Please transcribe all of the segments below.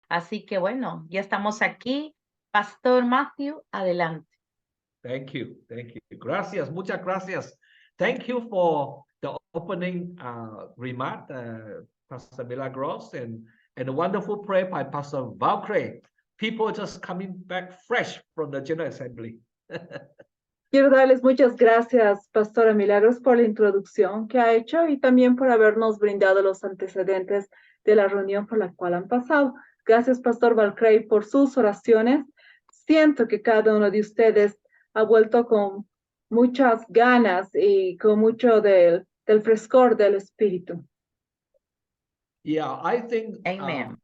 Así que bueno, ya estamos aquí. Pastor Matthew, adelante. Thank you. Gracias, muchas gracias. Thank you for the opening remark, Pastor Milagros, and a wonderful prayer by Pastor Valcre. People just coming back fresh from the General Assembly. Quiero darles muchas gracias, Pastora Milagros, por la introducción que ha hecho y también por habernos brindado los antecedentes de la reunión por la cual han pasado. Gracias, Pastor Valcrey, por sus oraciones. Siento que cada uno de ustedes ha vuelto con muchas ganas y con mucho del frescor del espíritu. Yeah, I think Amen.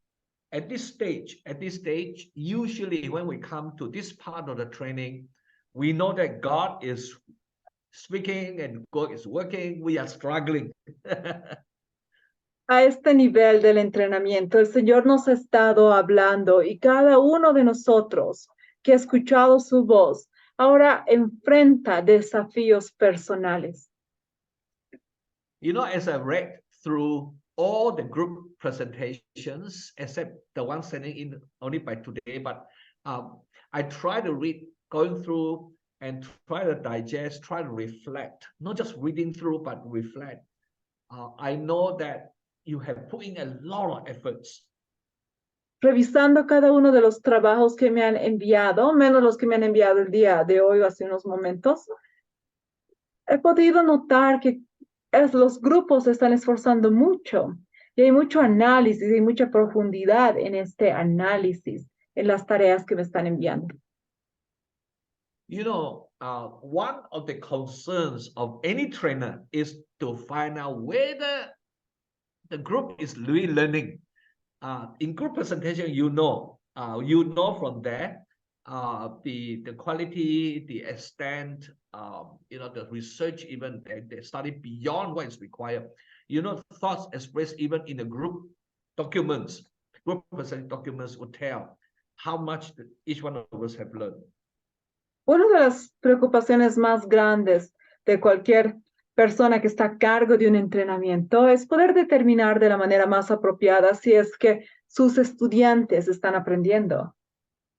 at this stage, usually when we come to this part of the training, we know that God is speaking and God is working. We are struggling. A este nivel del entrenamiento, el Señor nos ha estado hablando y cada uno de nosotros que ha escuchado su voz ahora enfrenta desafíos personales. You know, as I read through all the group presentations, except the one sending in only by today, but I try to read, going through and try to digest, try to reflect, not just reading through, but reflect. I know that you have put in a lot of efforts. Revisando cada uno de los trabajos que me han enviado, menos los que me han enviado el día de hoy o hace unos momentos, he podido notar que los grupos se están esforzando mucho y hay mucho análisis y mucha profundidad en este análisis, en las tareas que me están enviando. You know, one of the concerns of any trainer is to find out whether the group is really learning. In group presentation, you know from there the quality, the extent, you know, the research, even they study beyond what is required. You know, thoughts expressed even in the group documents, group presentation documents will tell how much each one of us have learned. Una de las preocupaciones más grandes de cualquier persona que está a cargo de un entrenamiento es poder determinar de la manera más apropiada si es que sus estudiantes están aprendiendo.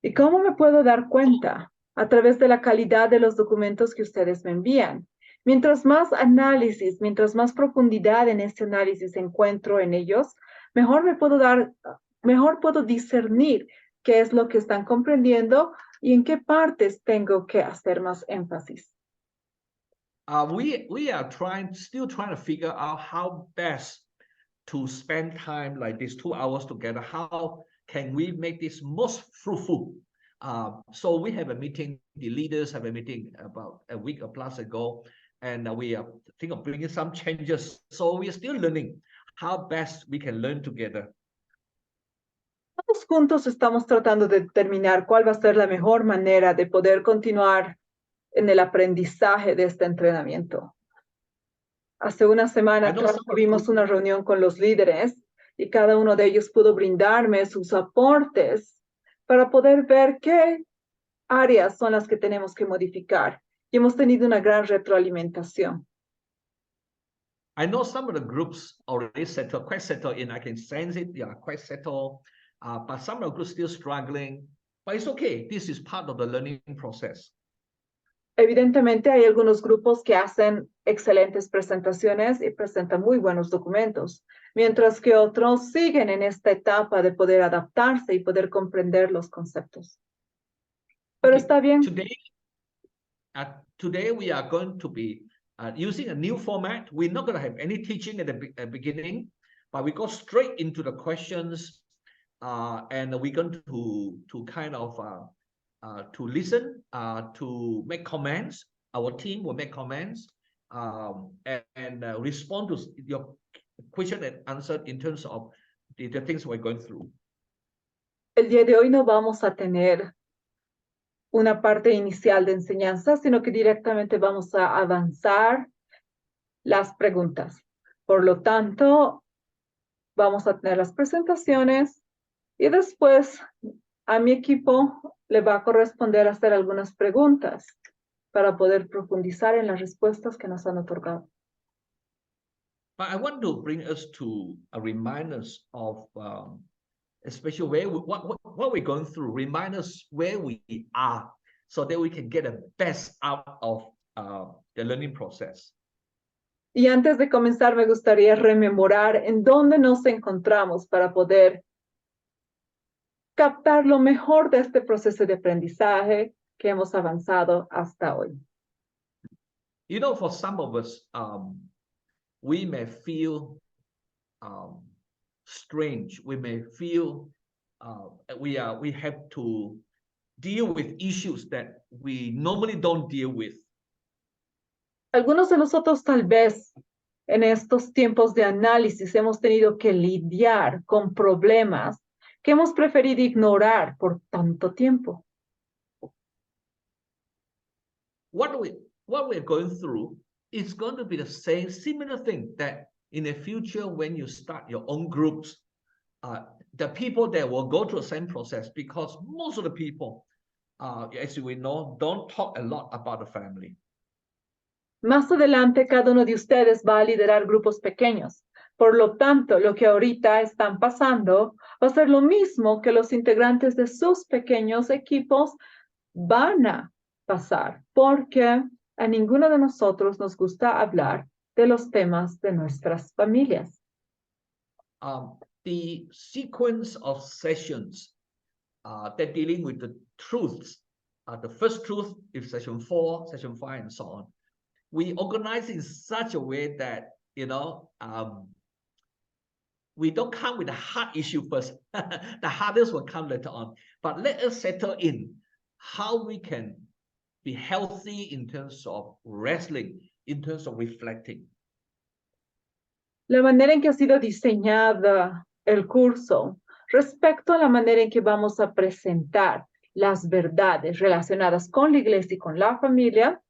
¿Y cómo me puedo dar cuenta? A través de la calidad de los documentos que ustedes me envían. Mientras más análisis, mientras más profundidad en este análisis encuentro en ellos, mejor puedo discernir qué es lo que están comprendiendo y en qué partes tengo que hacer más énfasis. We are still trying to figure out how best to spend time like this 2 hours together. How can we make this most fruitful? So we have a meeting, the leaders have a meeting about a week or plus ago, and we are thinking of bringing some changes. So we are still learning how best we can learn together. Todos juntos estamos tratando de determinar cuál va a ser la mejor manera de poder continuar en el aprendizaje de este entrenamiento. Hace una semana atrás tuvimos una reunión con los líderes y cada uno de ellos pudo brindarme sus aportes para poder ver qué áreas son las que tenemos que modificar. Y hemos tenido una gran retroalimentación. I know some of the groups already settled, quite settled in. I can sense it. They are quite settled. But some of the groups still struggling. But it's okay. This is part of the learning process. Evidentemente hay algunos grupos que hacen excelentes presentaciones y presentan muy buenos documentos, mientras que otros siguen en esta etapa de poder adaptarse y poder comprender los conceptos. Pero está bien. Today we are going to be using a new format. We're not going to have any teaching at the beginning, but we go straight into the questions, and we're going to kind of to listen, to make comments. Our team will make comments and respond to your question and answer in terms of the things we're going through. El día de hoy no vamos a tener una parte inicial de enseñanza, sino que directamente vamos a avanzar las preguntas. Por lo tanto, vamos a tener las presentaciones y después a mi equipo le va a corresponder hacer algunas preguntas para poder profundizar en las respuestas que nos han otorgado. But I want to bring us to a reminders of especially where what we're going through, remind us where we are, so that we can get the best out of the learning process. Y antes de comenzar, me gustaría rememorar en dónde nos encontramos para poder captar lo mejor de este proceso de aprendizaje que hemos avanzado hasta hoy. You know, for some of us, we may feel strange. We may feel we have to deal with issues that we normally don't deal with. Algunos de nosotros tal vez en estos tiempos de análisis hemos tenido que lidiar con problemas que hemos preferido ignorar por tanto tiempo. What we're going through is going to be the same similar thing that in the future, when you start your own groups, the people that will go through the same process, because most of the people, as we know, don't talk a lot about the family. Más adelante, cada uno de ustedes va a liderar grupos pequeños. Por lo tanto, lo que ahorita están pasando va a ser lo mismo que los integrantes de sus pequeños equipos van a pasar, porque a ninguno de nosotros nos gusta hablar de los temas de nuestras familias. The sequence of sessions that dealing with the truths, the first truth is session 4, session 5, and so on. We organize in such a way that, you know, we don't come with the hard issue first. The hardest will come later on. But let us settle in how we can be healthy in terms of wrestling, in terms of reflecting. La manera en que ha sido diseñada el curso respecto a la manera en que vamos a presentar las verdades relacionadas con la iglesia y con la familia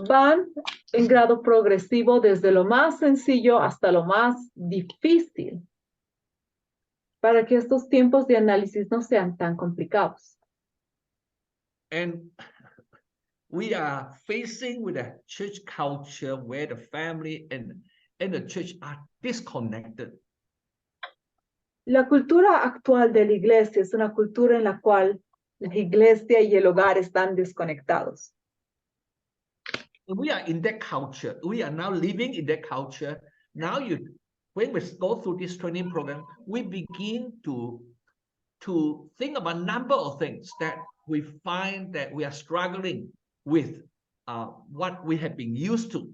van en grado progresivo desde lo más sencillo hasta lo más difícil para que estos tiempos de análisis no sean tan complicados. And we are facing with a church culture where the family and the church are disconnected. La cultura actual de la iglesia es una cultura en la cual la iglesia y el hogar están desconectados. We are in that culture. We are now living in that culture. Now, when we go through this training program, we begin to think about a number of things that we find that we are struggling with, what we have been used to.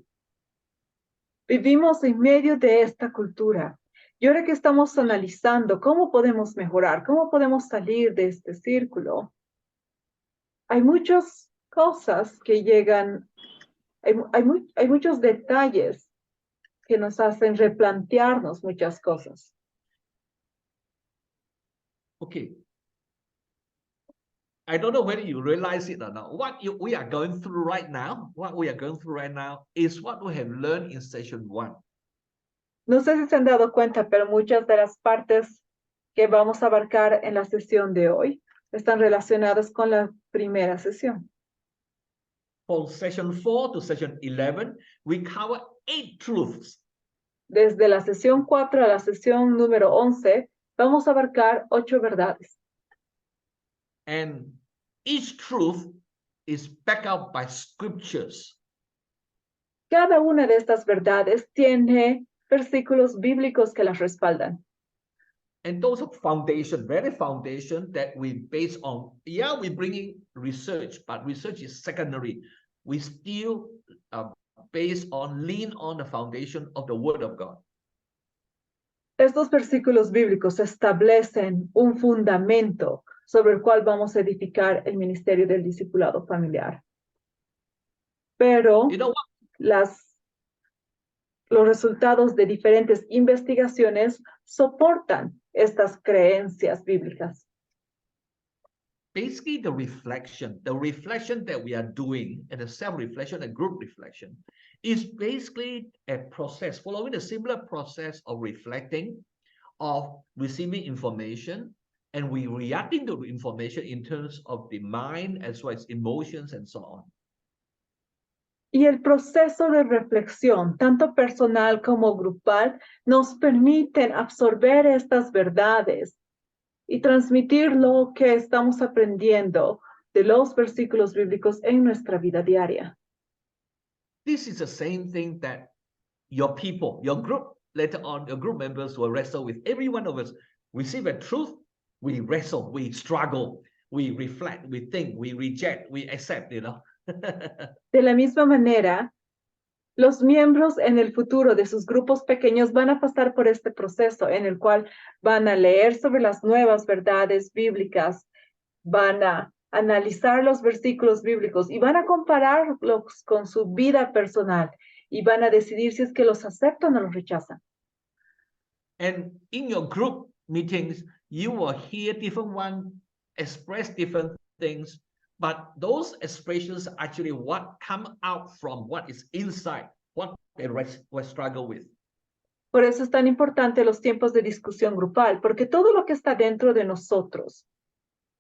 Vivimos en medio de esta cultura. Y ahora que estamos analizando cómo podemos mejorar, cómo podemos salir de este círculo, hay muchas cosas que llegan, hay muchos detalles que nos hacen replantearnos muchas cosas. Okay. I don't know whether you realize it or not. We are going through right now, is what we have learned in session 1. No sé si se han dado cuenta, pero muchas de las partes que vamos a abarcar en la sesión de hoy están relacionadas con la primera sesión. From session 4 to session 11, we cover 8 truths. Desde la sesión 4 a la sesión número 11, vamos a abarcar 8 verdades. And each truth is backed up by scriptures. Cada una de estas verdades tiene versículos bíblicos que las respaldan. And those are foundation, very foundation that we base on. Yeah, we bring in research, but research is secondary. We still lean on the foundation of the Word of God. Estos versículos bíblicos establecen un fundamento sobre el cual vamos a edificar el ministerio del discipulado familiar. Pero You know what? los resultados de diferentes investigaciones soportan estas creencias bíblicas. Basically, the reflection that we are doing, and the self-reflection and group reflection, is basically a process, following a similar process of reflecting, of receiving information, and we reacting to information in terms of the mind as well as emotions and so on. Y el proceso de reflexión, tanto personal como grupal, nos permiten absorber estas verdades y transmitir lo que estamos aprendiendo de los versículos bíblicos en nuestra vida diaria. This is the same thing that your people, your group, later on, your group members will wrestle with. Every one of us receive a truth, we wrestle, we struggle, we reflect, we think, we reject, we accept, you know. De la misma manera, los miembros en el futuro de sus grupos pequeños van a pasar por este proceso en el cual van a leer sobre las nuevas verdades bíblicas, van a analizar los versículos bíblicos y van a compararlos con su vida personal y van a decidir si es que los aceptan o los rechazan. And in your group meetings, you will hear different ones express different things, but those expressions actually what come out from what is inside, what they struggle with. Por eso es tan importante los tiempos de discusión grupal, porque todo lo que está dentro de nosotros,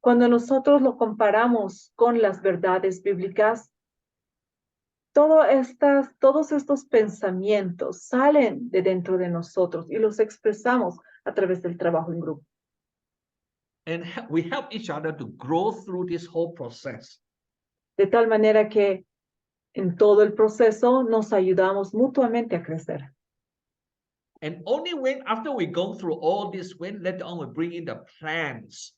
cuando nosotros lo comparamos con las verdades bíblicas, todos estos pensamientos salen de dentro de nosotros y los expresamos a través del trabajo en grupo. And we help each other to grow through this whole process. De tal manera que en todo el proceso nos ayudamos mutuamente a crecer. And only when, after we go through all this, when later on we bring in the plans,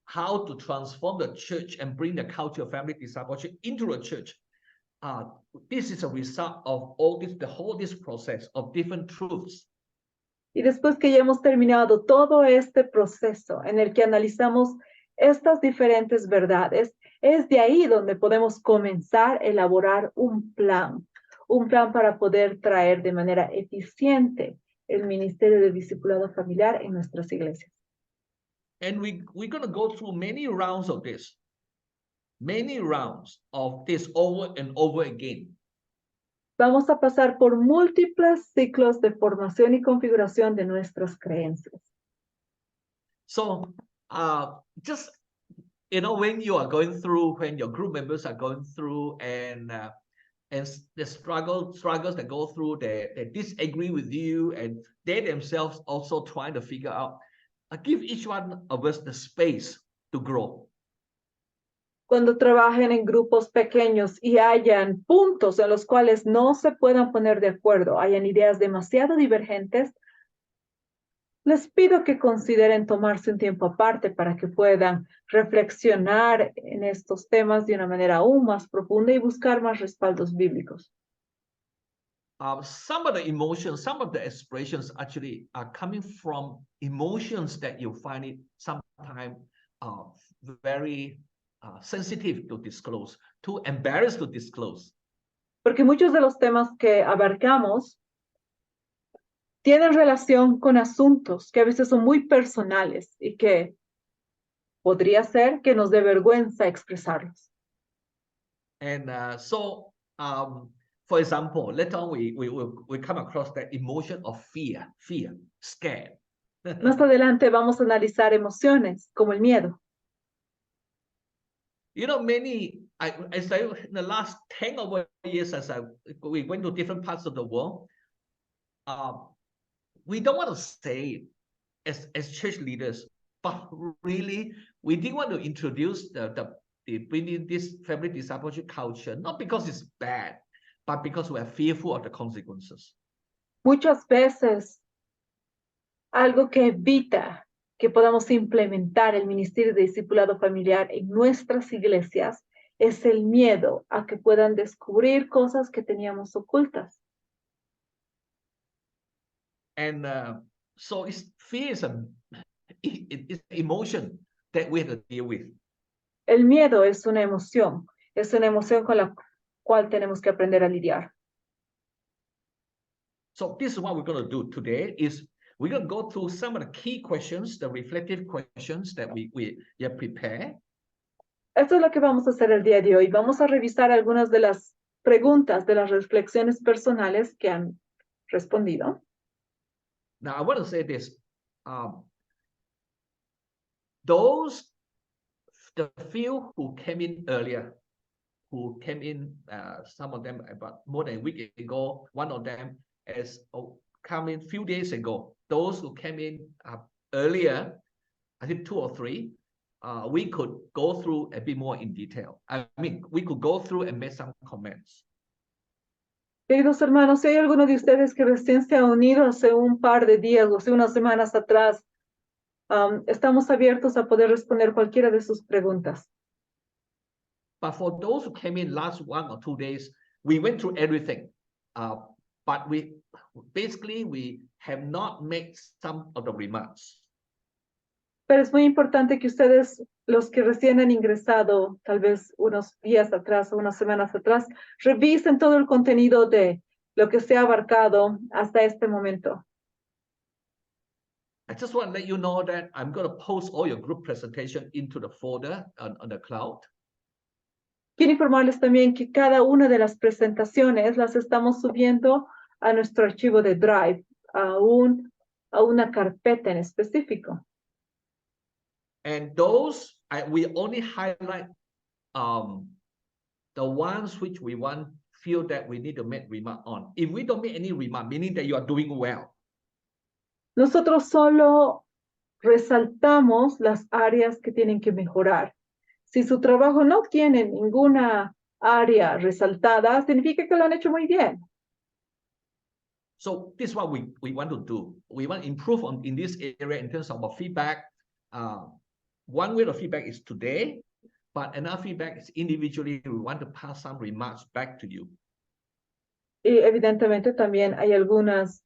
how to transform the church and bring the culture of family discipleship into a church. This is a result of all this, this process of different truths. Y después que ya hemos terminado todo este proceso en el que analizamos estas diferentes verdades, es de ahí donde podemos comenzar a elaborar un plan para poder traer de manera eficiente el ministerio de discipulado familiar en nuestras iglesias. And we're going to go through many rounds of this over and over again. Vamos a pasar por múltiples ciclos de formación y configuración de nuestras creencias. So, just, you know, when you are going through, when your group members are going through and the struggles that go through, they disagree with you, and they themselves also trying to figure out, give each one of us the space to grow. Cuando trabajen en grupos pequeños y hayan puntos en los cuales no se puedan poner de acuerdo, hayan ideas demasiado divergentes, les pido que consideren tomarse un tiempo aparte para que puedan reflexionar en estos temas de una manera aún más profunda y buscar más respaldos bíblicos. Some of the emotions, some of the expressions actually are coming from emotions that you find it sometimes very sensitive to disclose, too embarrassed to disclose. Porque muchos de los temas que abarcamos tienen relación con asuntos que a veces son muy personales y que podría ser que nos dé vergüenza expresarlos. And for example, later on we come across that emotion of fear, scared. Más adelante vamos a analizar emociones como el miedo. You know, as I in the last 10 over years, we went to different parts of the world, we don't want to say as church leaders, but really we did want to introduce bringing this family discipleship culture, not because it's bad, but because we are fearful of the consequences. Muchas veces, algo que evita que podamos implementar el ministerio de discipulado familiar en nuestras iglesias es el miedo a que puedan descubrir cosas que teníamos ocultas. And so fear is an emotion that we have to deal with. El miedo es una emoción con la cual tenemos que aprender a lidiar. So this is what we're going to do today is we're going to go through some of the key questions, the reflective questions that we have prepared. Esto es lo que vamos a hacer el día de hoy. Vamos a revisar algunas de las preguntas, de las reflexiones personales que han respondido. Now, I want to say this. The few who came in earlier, who came in, some of them about more than a week ago. One of them is come in a few days ago. Those who came in earlier, I think 2 or 3, we could go through a bit more in detail. I mean, we could go through and make some comments. Queridos hermanos, si hay alguno de ustedes que recién se ha unido hace un par de días o hace unas semanas atrás, estamos abiertos a poder responder cualquiera de sus preguntas. But for those who came in last 1 or 2 days, we went through everything. But we have not made some of the remarks. Pero es muy importante que ustedes, los que recién han ingresado, tal vez unos días atrás o unas semanas atrás, revisen todo el contenido de lo que se ha abarcado hasta este momento. I just want to let you know that I'm going to post all your group presentation into the folder on the cloud. Quiero informarles también que cada una de las presentaciones las estamos subiendo a nuestro archivo de Drive, a una carpeta en específico. And those, we only highlight the ones which we feel that we need to make remark on. If we don't make any remark, meaning that you are doing well. Nosotros solo resaltamos las áreas que tienen que mejorar. Si su trabajo no tiene ninguna área resaltada, significa que lo han hecho muy bien. So this is what we want to do. We want to improve in this area in terms of our feedback. One way of feedback is today, but another feedback is individually. We want to pass some remarks back to you. Y evidentemente también hay algunas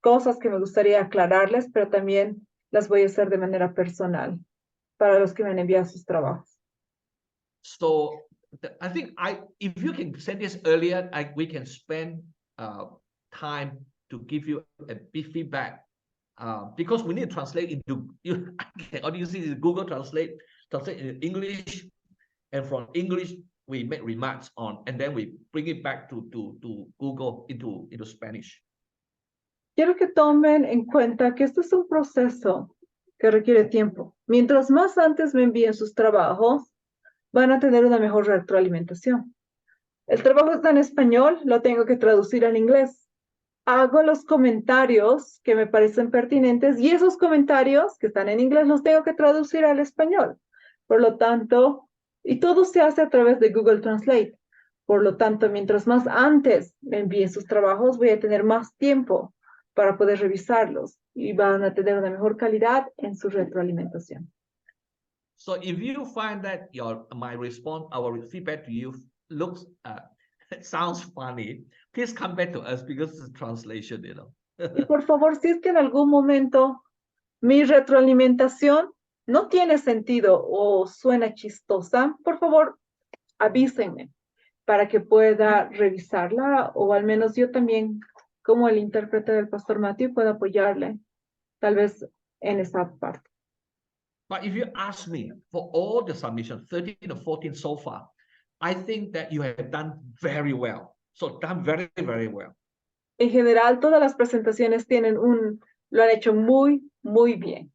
cosas que me gustaría aclararles, pero también las voy a hacer de manera personal para los que me han enviado sus trabajos. So I think if you can send this earlier, we can spend time to give you a big feedback. Because we need to translate into, I can only see Google translate in English, and from English we make remarks on, and then we bring it back to Google into Spanish. Quiero que tomen en cuenta que este es un proceso que requiere tiempo. Mientras más antes me envíen sus trabajos, van a tener una mejor retroalimentación. El trabajo está en español, lo tengo que traducir al inglés. Hago los comentarios que me parecen pertinentes y esos comentarios que están en inglés los tengo que traducir al español. Por lo tanto, y todo se hace a través de Google Translate. Por lo tanto, mientras más antes me envíen sus trabajos, voy a tener más tiempo para poder revisarlos y van a tener una mejor calidad en su retroalimentación. So if you find that my response, our feedback to you looks sounds funny, please come back to us because it's a translation, you know. Y por favor, si es que en algún momento mi retroalimentación no tiene sentido o suena chistosa, por favor, avísenme para que pueda revisarla, o al menos yo también, como el intérprete del Pastor Matthew, pueda apoyarle, tal vez en esa parte. But if you ask me, for all the submissions, 13 or 14 so far, I think that you have done very well. So done very, very well. En general, todas las presentaciones lo han hecho muy, muy bien.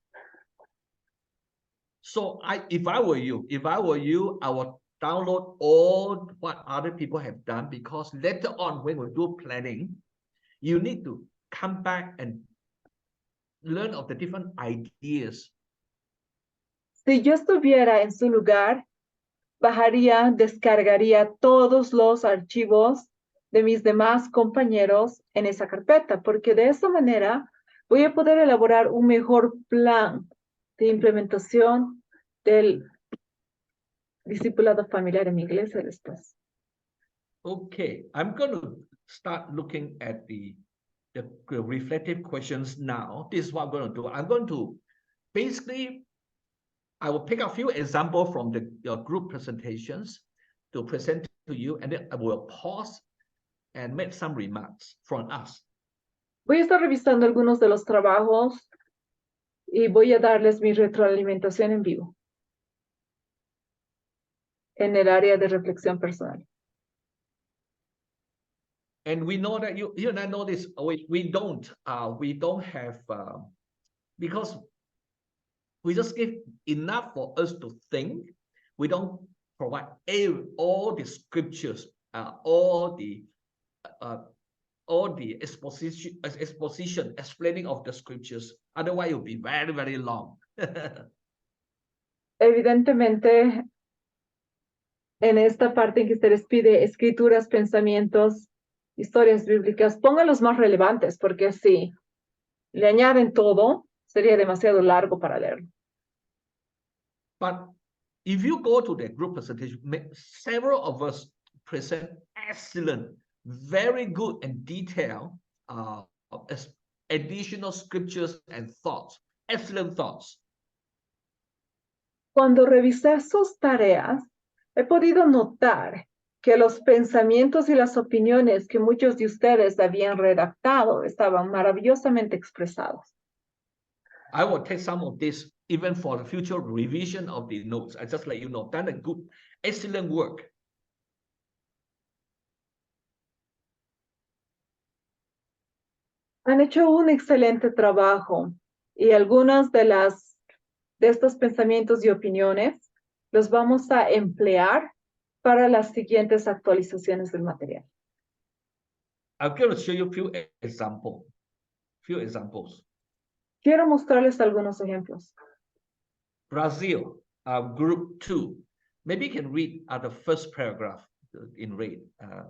So if I were you, I would download all what other people have done, because later on when we do planning, you need to come back and learn of the different ideas. Si yo estuviera en su lugar, descargaría todos los archivos de mis demás compañeros en esa carpeta, porque de esa manera voy a poder elaborar un mejor plan de implementación del discipulado familiar en mi iglesia después. Okay, I'm going to start looking at the reflective questions now. This is what I'm going to do. I'm going to basically, I will pick a few examples from your group presentations to present to you, and then I will pause and make some remarks from us. Voy a estar revisando algunos de los trabajos y voy a darles mi retroalimentación en vivo en el área de reflexión personal. And we know that you and I know this. We don't have because we just give enough for us to think, we don't provide all the scriptures, all the exposition, explaining of the scriptures. Otherwise, it will be very, very long. Evidentemente, en esta parte en que se les pide escrituras, pensamientos, historias bíblicas, pongan los más relevantes, porque si le añaden todo, sería demasiado largo para leerlo. But if you go to the group presentation, several of us present excellent, very good and detailed additional scriptures and thoughts, excellent thoughts. Cuando revisé sus tareas, he podido notar que los pensamientos y las opiniones que muchos de ustedes habían redactado estaban maravillosamente expresados. I will take some of this even for the future revision of the notes. I just let you know, done a good, excellent work. Han hecho un excelente trabajo y algunos de estos pensamientos y opiniones los vamos a emplear para las siguientes actualizaciones del material. I'm going to show you a few examples. Quiero mostrarles algunos ejemplos. Brazil, group 2. Maybe you can read the first paragraph in red.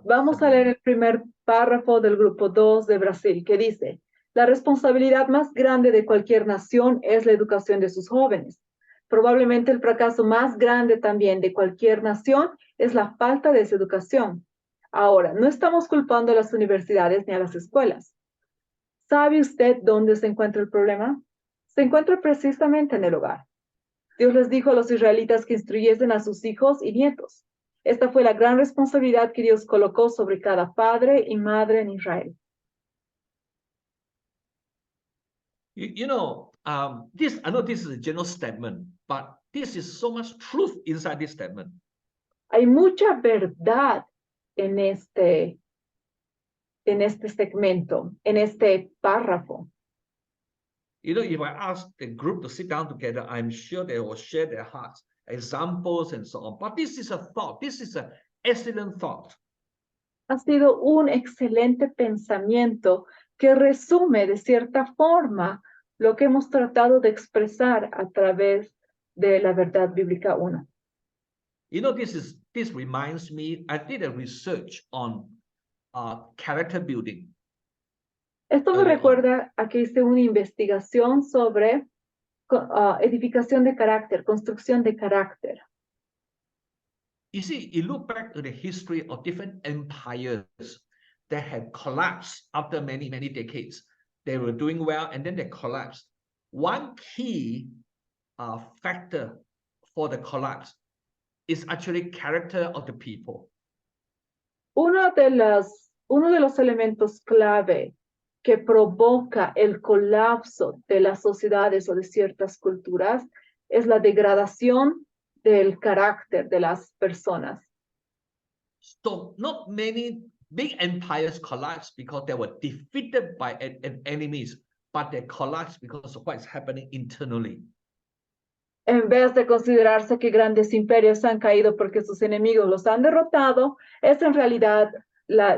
Vamos a leer el primer párrafo del grupo 2 de Brasil, que dice: la responsabilidad más grande de cualquier nación es la educación de sus jóvenes. Probablemente el fracaso más grande también de cualquier nación es la falta de esa educación. Ahora, no estamos culpando a las universidades ni a las escuelas. ¿Sabe usted dónde se encuentra el problema? Se encuentra precisamente en el hogar. Dios les dijo a los israelitas que instruyesen a sus hijos y nietos. Esta fue la gran responsabilidad que Dios colocó sobre cada padre y madre en Israel. I know this is a general statement, but this is so much truth inside this statement. Hay mucha verdad en este segmento, en este párrafo. You know, if I ask the group to sit down together, I'm sure they will share their hearts, examples, and so on. But this is a thought. This is an excellent thought. Ha sido un excelente pensamiento que resume de cierta forma lo que hemos tratado de expresar a través de la verdad bíblica 1. You know, this reminds me, I did a research on character building. Esto me recuerda a que hice una investigación sobre edificación de carácter, construcción de carácter. You see, you look back to the history of different empires that had collapsed after many, many decades. They were doing well, and then they collapsed. One key factor for the collapse is actually character of the people. Uno de los elementos clave que provoca el colapso de las sociedades o de ciertas culturas es la degradación del carácter de las personas. So not many big empires collapsed because they were defeated by enemies, but they collapsed because of what's happening internally. En vez de considerarse que grandes imperios han caído porque sus enemigos los han derrotado, es en realidad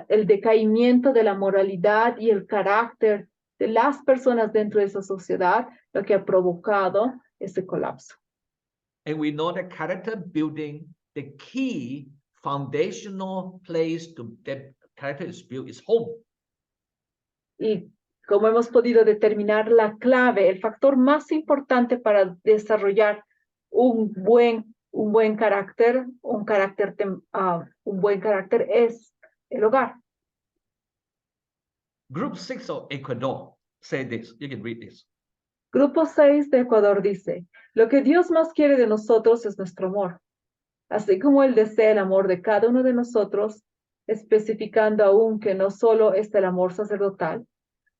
el decaimiento de la moralidad y el carácter de las personas dentro de esa sociedad lo que ha provocado ese colapso. And we know that character building, the key foundational place to that character is built is home. Y como hemos podido determinar, la clave, el factor más importante para desarrollar un buen carácter es el hogar. Group 6 of Ecuador say this. You can read this. Grupo 6 de Ecuador dice: lo que Dios más quiere de nosotros es nuestro amor, así como Él desea el amor de cada uno de nosotros, especificando aún que no solo es el amor sacerdotal,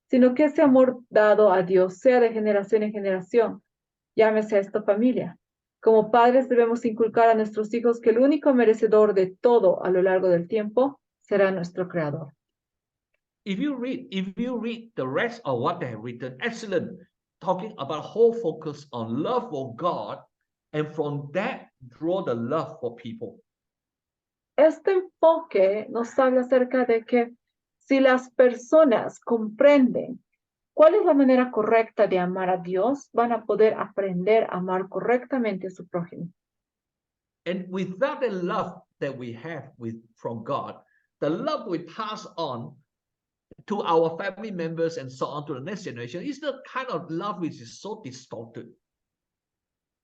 sino que ese amor dado a Dios sea de generación en generación. Llámese a esta familia. Como padres debemos inculcar a nuestros hijos que el único merecedor de todo a lo largo del tiempo será nuestro Creador. If you read the rest of what they have written, excellent, talking about whole focus on love for God, and from that draw the love for people. Este enfoque nos habla acerca de que si las personas comprenden cuál es la manera correcta de amar a Dios, van a poder aprender a amar correctamente a su prójimo. And without the love that we have from God, the love we pass on to our family members and so on to the next generation is the kind of love which is so distorted.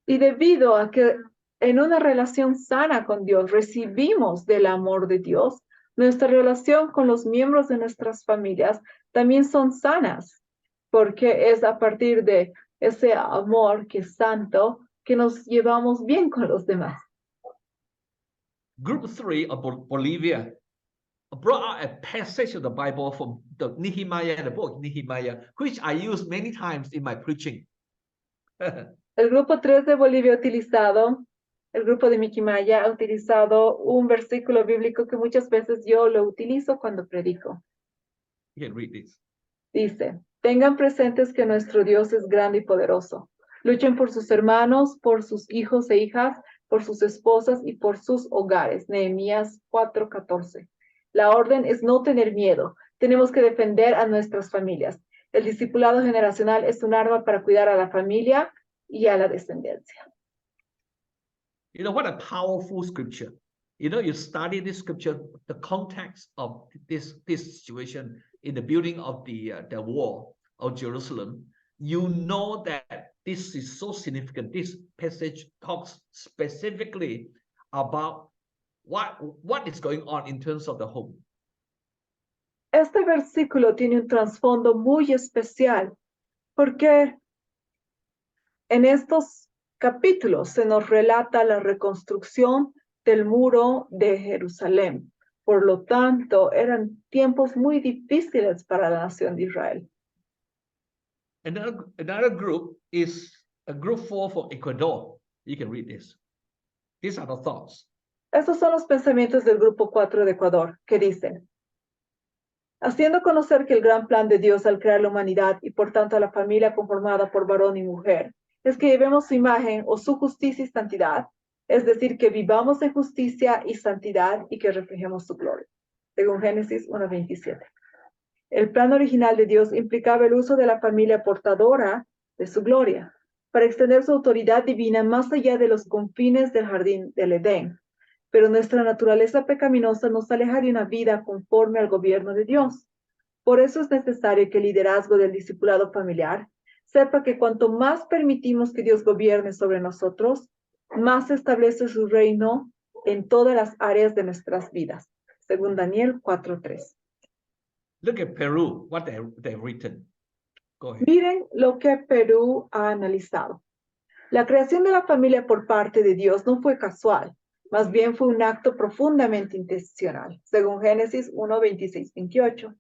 Y debido a que en una relación sana con Dios recibimos del amor de Dios, nuestra relación con los miembros de nuestras familias también son sanas, porque es a partir de ese amor que es santo que nos llevamos bien con los demás. Group 3 of Bolivia brought out a passage of the Bible from the Nehemiah, the book Nehemiah, which I use many times in my preaching. El grupo 3 de Bolivia ha utilizado, el grupo de Miquimaya ha utilizado un versículo bíblico que muchas veces yo lo utilizo cuando predico. You can read this. Dice, tengan presentes que nuestro Dios es grande y poderoso. Luchen por sus hermanos, por sus hijos e hijas, por sus esposas y por sus hogares. Nehemías 4:14. La orden es no tener miedo. Tenemos que defender a nuestras familias. El discipulado generacional es un arma para cuidar a la familia y a la descendencia. You know, what a powerful scripture. You know, you study this scripture, the context of this situation in the building of the wall of Jerusalem, you know that this is so significant. This passage talks specifically about what is going on in terms of the home. Este versículo tiene un trasfondo muy especial porque en estos capítulos se nos relata la reconstrucción del muro de Jerusalén. Por lo tanto, eran tiempos muy difíciles para la nación de Israel. Another group is a group 4 for Ecuador. You can read this. These are the thoughts. Estos son los pensamientos del grupo 4 de Ecuador, que dicen, haciendo conocer que el gran plan de Dios al crear la humanidad y por tanto a la familia conformada por varón y mujer, es que llevemos su imagen o su justicia y santidad, es decir, que vivamos en justicia y santidad y que reflejemos su gloria. Según Génesis 1:27. El plan original de Dios implicaba el uso de la familia portadora de su gloria, para extender su autoridad divina más allá de los confines del jardín del Edén. Pero nuestra naturaleza pecaminosa nos aleja de una vida conforme al gobierno de Dios. Por eso es necesario que el liderazgo del discipulado familiar sepa que cuanto más permitimos que Dios gobierne sobre nosotros, más establece su reino en todas las áreas de nuestras vidas. Según Daniel 4:3. Look at Peru, what they've written. Go ahead. Miren lo que Perú ha analizado. La creación de la familia por parte de Dios no fue casual, más bien fue un acto profundamente intencional, según Génesis 1:26-28.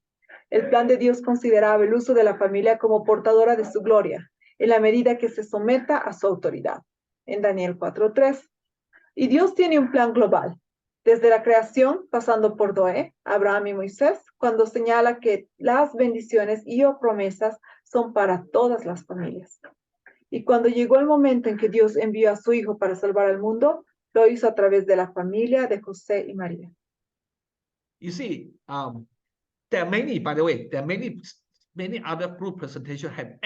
El plan de Dios consideraba el uso de la familia como portadora de su gloria, en la medida que se someta a su autoridad, en Daniel 4:3. Y Dios tiene un plan global, desde la creación, pasando por Noé, Abraham y Moisés, cuando señala que las bendiciones y o promesas son para todas las familias. Y cuando llegó el momento en que Dios envió a su Hijo para salvar al mundo, lo hizo a través de la familia de José y María. You see, there are many, by the way, there are many other group presentations have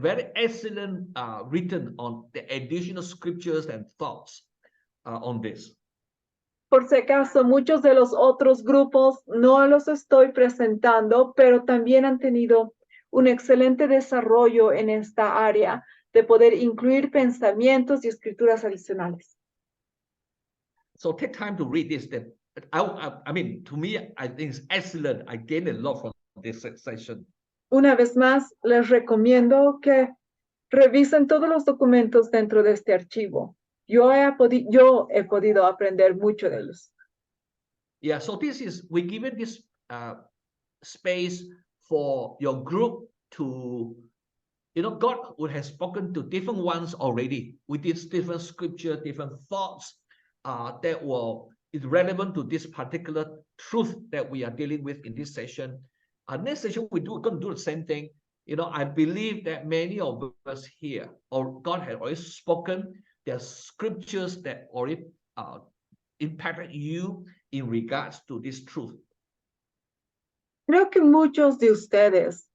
very excellent written on the additional scriptures and thoughts on this. Por si acaso, muchos de los otros grupos no los estoy presentando, pero también han tenido un excelente desarrollo en esta área de poder incluir pensamientos y escrituras adicionales. So take time to read this. That I mean, to me, I think it's excellent. I gained a lot from this session. Una vez más, les recomiendo que revisen todos los documentos dentro de este archivo. Yo he podido aprender mucho de ellos. Yeah, so we're given this space for your group to, God would have spoken to different ones already with these different scripture, different thoughts that is relevant to this particular truth that we are dealing with in this session. Next session, we're going to do the same thing. I believe that many of us here, or God has already spoken the scriptures that already impacted you in regards to this truth? Creo que muchos de ustedes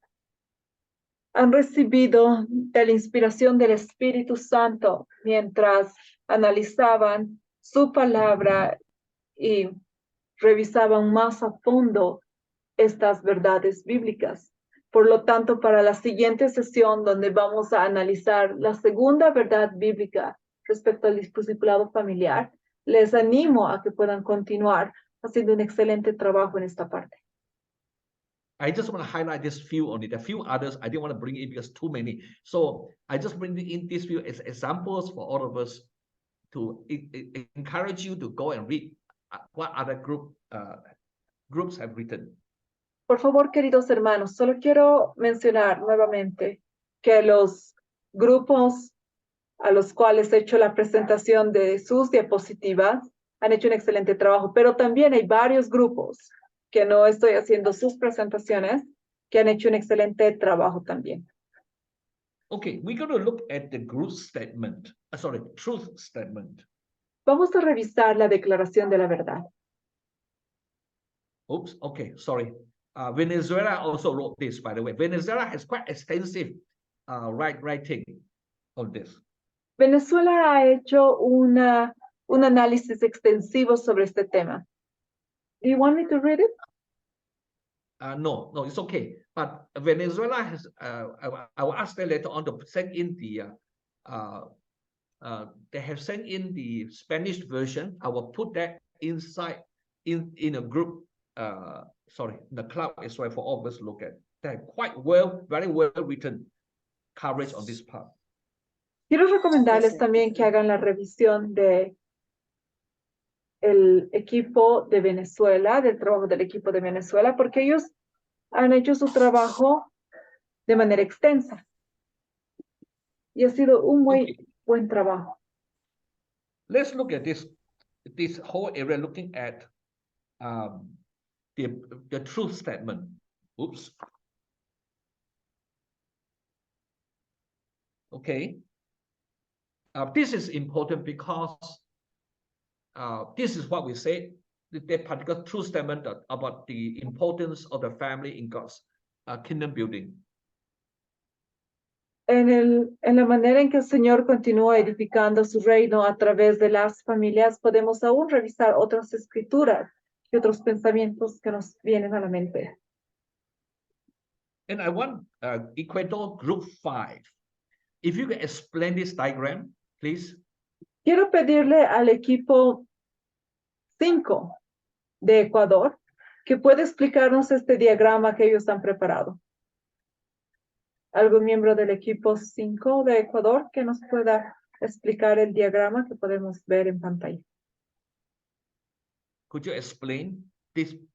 han recibido de la inspiración del Espíritu Santo mientras analizaban su palabra y revisaban más a fondo estas verdades bíblicas. Por lo tanto, para la siguiente sesión donde vamos a analizar la segunda verdad bíblica respecto al discipulado familiar, les animo a que puedan continuar haciendo un excelente trabajo en esta parte. I just want to highlight this few only. The few others I didn't want to bring in because too many. So I just bring in these few as examples for all of us to encourage you to go and read what other groups have written. Por favor, queridos hermanos, solo quiero mencionar nuevamente que los grupos a los cuales he hecho la presentación de sus diapositivas han hecho un excelente trabajo, pero también hay varios grupos que no estoy haciendo sus presentaciones que han hecho un excelente trabajo también. Okay, we're going to look at the group statement. Truth statement. Vamos a revisar la declaración de la verdad. Oops, okay, sorry. Venezuela also wrote this, by the way. Venezuela has quite extensive writing on this. Venezuela ha hecho un análisis extensivo sobre este tema. Do you want me to read it? No, it's okay. But Venezuela has, I will ask them later on to send in they have sent in the Spanish version. I will put that inside in a group, the club as well for all of us to look at. They're very well written coverage on this part. Quiero recomendarles también que hagan la revisión de el equipo de Venezuela, del trabajo del equipo de Venezuela, porque ellos han hecho su trabajo de manera extensa. Y ha sido un muy buen trabajo. Let's look at this whole area, looking at the truth statement. Oops. Okay. This is important because this is what we say, the particular truth statement about the importance of the family in God's kingdom building. En la manera en que el Señor continúa edificando su reino a través de las familias, podemos aún revisar otras escrituras y otros pensamientos que nos vienen a la mente. And I want Ecuador Group 5. If you can explain this diagram, please. Quiero pedirle al equipo 5 de Ecuador que pueda explicarnos este diagrama que ellos han preparado. ¿Algún miembro del equipo 5 de Ecuador que nos pueda explicar el diagrama que podemos ver en pantalla? Could you explain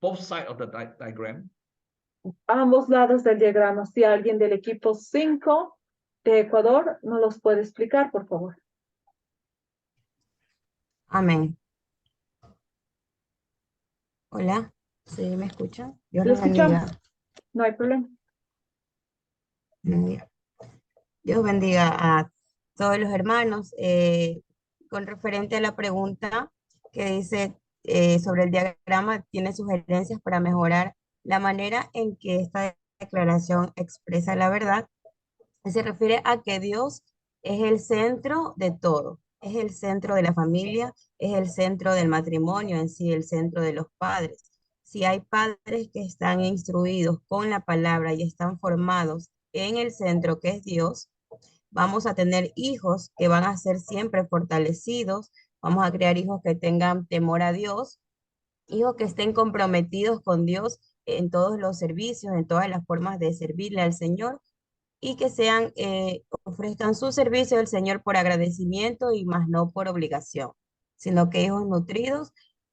both sides of the diagram? Ambos lados del diagrama. Si alguien del equipo 5 de Ecuador nos los puede explicar, por favor. Amén. Hola, ¿sí me escuchan? Dios ¿Lo los bendiga. escuchamos? No hay problema. Dios bendiga a todos los hermanos. Con referente a la pregunta que dice sobre el diagrama, tiene sugerencias para mejorar la manera en que esta declaración expresa la verdad. Se refiere a que Dios es el centro de todo, es el centro de la familia, es el centro del matrimonio en sí, el centro de los padres. Si hay padres que están instruidos con la palabra y están formados en el centro que es Dios, vamos a tener hijos que van a ser siempre fortalecidos, vamos a crear hijos que tengan temor a Dios, hijos que estén comprometidos con Dios en todos los servicios, en todas las formas de servirle al Señor, y que ofrezcan su servicio al Señor por agradecimiento y más no por obligación, sino que hijos nutridos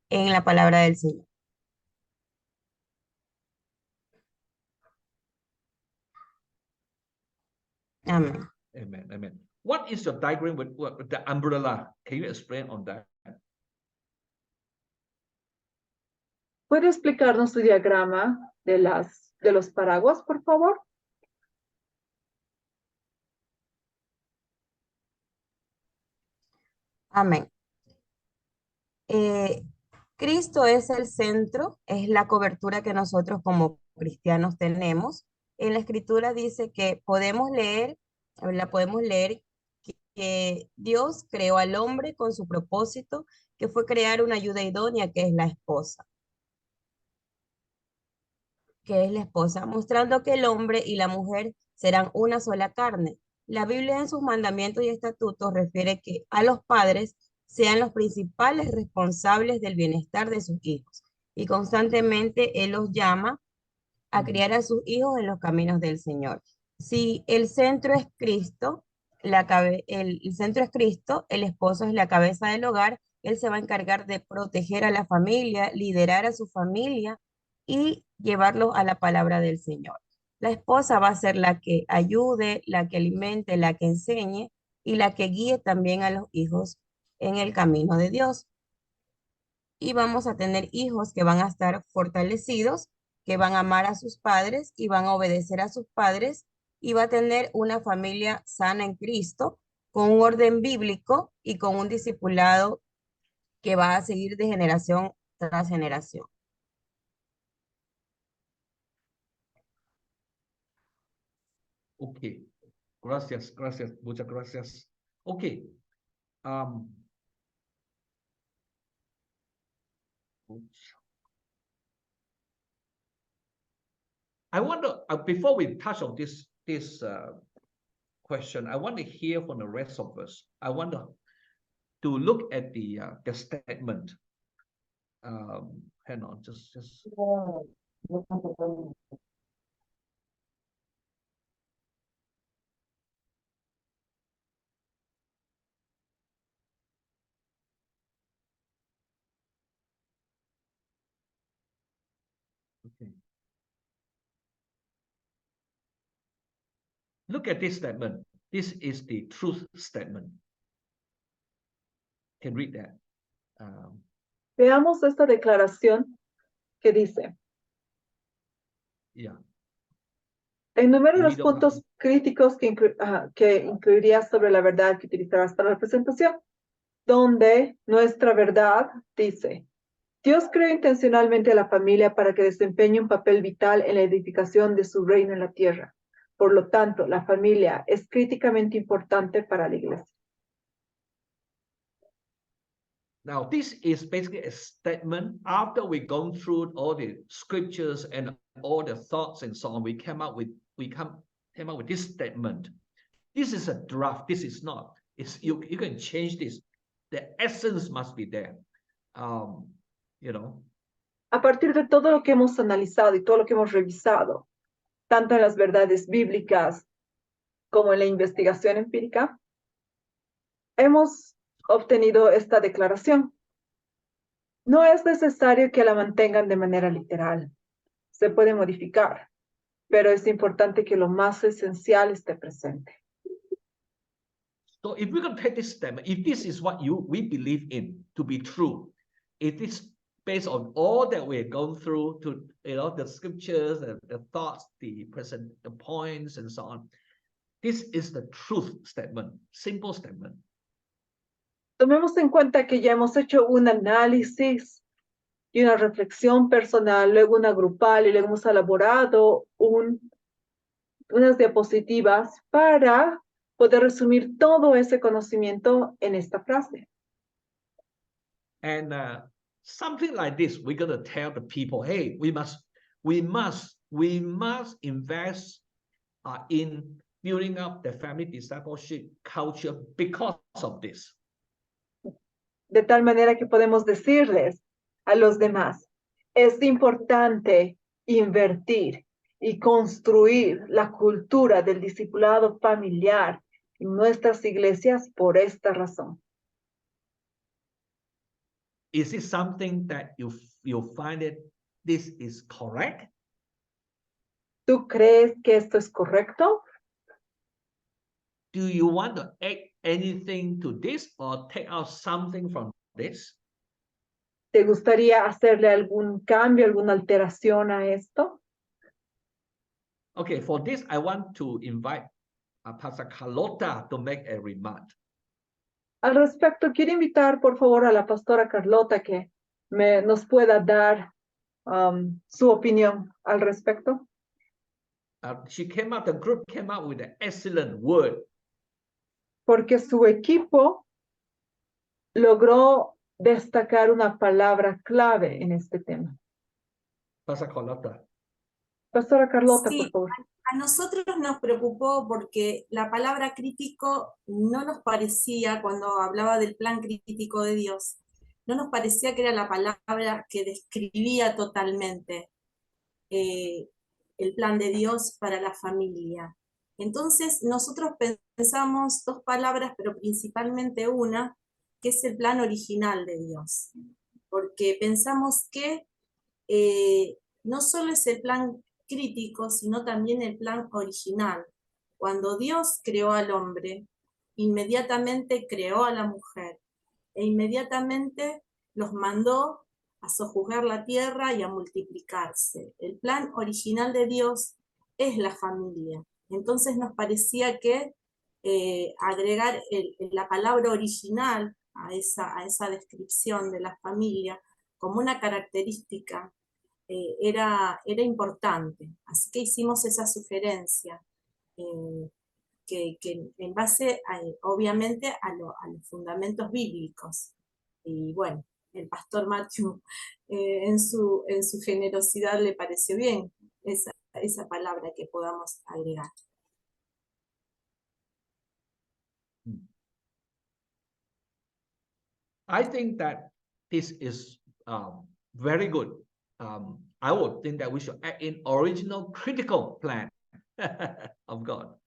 en la palabra del Señor. Amén. Amen. Amen. What is your diagram with the umbrella? Can you explain on that? ¿Puede explicarnos su diagrama de los paraguas, por favor? Amén. Cristo es el centro, es la cobertura que nosotros como cristianos tenemos. En la escritura dice que podemos leer que Dios creó al hombre con su propósito, que fue crear una ayuda idónea, que es la esposa, mostrando que el hombre y la mujer serán una sola carne. La Biblia en sus mandamientos y estatutos refiere que a los padres sean los principales responsables del bienestar de sus hijos y constantemente Él los llama a criar a sus hijos en los caminos del Señor. Si el centro es Cristo, el centro es Cristo, el esposo es la cabeza del hogar, él se va a encargar de proteger a la familia, liderar a su familia y llevarlos a la palabra del Señor. La esposa va a ser la que ayude, la que alimente, la que enseñe y la que guíe también a los hijos en el camino de Dios. Y vamos a tener hijos que van a estar fortalecidos, que van a amar a sus padres y van a obedecer a sus padres y va a tener una familia sana en Cristo, con un orden bíblico y con un discipulado que va a seguir de generación tras generación. Okay. Gracias, gracias, muchas gracias. Okay. I want to, before we touch on this question, I want to hear from the rest of us. I want to look at the statement. Hang on, just. Okay. Look at this statement. This is the truth statement. Can read that. Veamos esta declaración que dice, Yeah. enumera los Read puntos out. críticos que incluiría sobre la verdad que utilizarás para la presentación, donde nuestra verdad dice, Dios creó intencionalmente a la familia para que desempeñe un papel vital en la edificación de su reino en la tierra. Por lo tanto, la familia es críticamente importante para la iglesia. Now, this is basically a statement. After we've gone through all the scriptures and all the thoughts and so on, we came up with this statement. This is a draft. This is not. It's you can change this. The essence must be there. You know. A partir de todo lo que hemos analizado y todo lo que hemos revisado, tanto en las verdades bíblicas como en la investigación empírica, hemos obtenido esta declaración. No es necesario que la mantengan de manera literal. Se puede modificar, pero es importante que lo más esencial esté presente. So if we're going to take this statement, if this is what we believe in to be true, it is based on all that we're going through to the scriptures, the thoughts, the points, and so on. This is the truth statement, simple statement. Tomemos en cuenta que ya hemos hecho un análisis y una reflexión personal, luego una grupal, y luego hemos elaborado unas diapositivas para poder resumir todo ese conocimiento en esta frase. And something like this, we're going to tell the people, hey, we must invest in building up the family discipleship culture because of this. De tal manera que podemos decirles a los demás, es importante invertir y construir la cultura del discipulado familiar en nuestras iglesias por esta razón. Is it something that you find it this is correct? ¿Tú crees que esto es correcto? Do you want to add anything to this or take out something from this? ¿Te gustaría hacerle algún cambio, alguna alteración a esto? Okay, for this, I want to invite Pastor Carlota to make a remark. Al respecto, quiero invitar, por favor, a la pastora Carlota que nos pueda dar su opinión al respecto. The group came out with an excellent word. Porque su equipo logró destacar una palabra clave en este tema. Pastor Carlota. Pastora Carlota, por Sí, favor. a nosotros nos preocupó porque la palabra crítico no nos parecía, cuando hablaba del plan crítico de Dios, no nos parecía que era la palabra que describía totalmente el plan de Dios para la familia. Entonces nosotros pensamos dos palabras, pero principalmente una, que es el plan original de Dios, porque pensamos que no solo es el plan crítico, sino también el plan original. Cuando Dios creó al hombre, inmediatamente creó a la mujer e inmediatamente los mandó a sojuzgar la tierra y a multiplicarse. El plan original de Dios es la familia. Entonces nos parecía que agregar la palabra original a esa descripción de la familia como una característica era importante. Así que hicimos esa sugerencia, que en base, obviamente, a los fundamentos bíblicos. Y bueno, el pastor Matthew, en su generosidad, le pareció bien esa palabra que podamos agregar. I think that this is very good. I would think that we should add in original critical plan of God.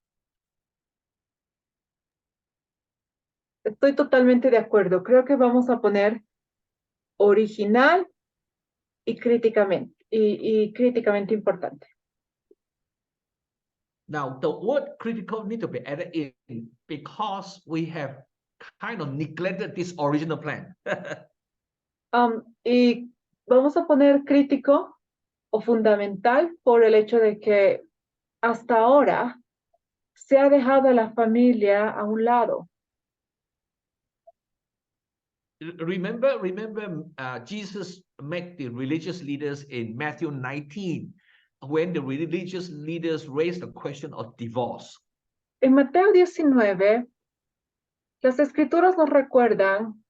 Estoy totalmente de acuerdo. Creo que vamos a poner original y críticamente importante. Now, the word critical need to be added in because we have kind of neglected this original plan. Y vamos a poner crítico o fundamental por el hecho de que hasta ahora se ha dejado a la familia a un lado. Remember, Jesus met the religious leaders in Matthew 19 when the religious leaders raised the question of divorce. En Mateo 19, las escrituras nos recuerdan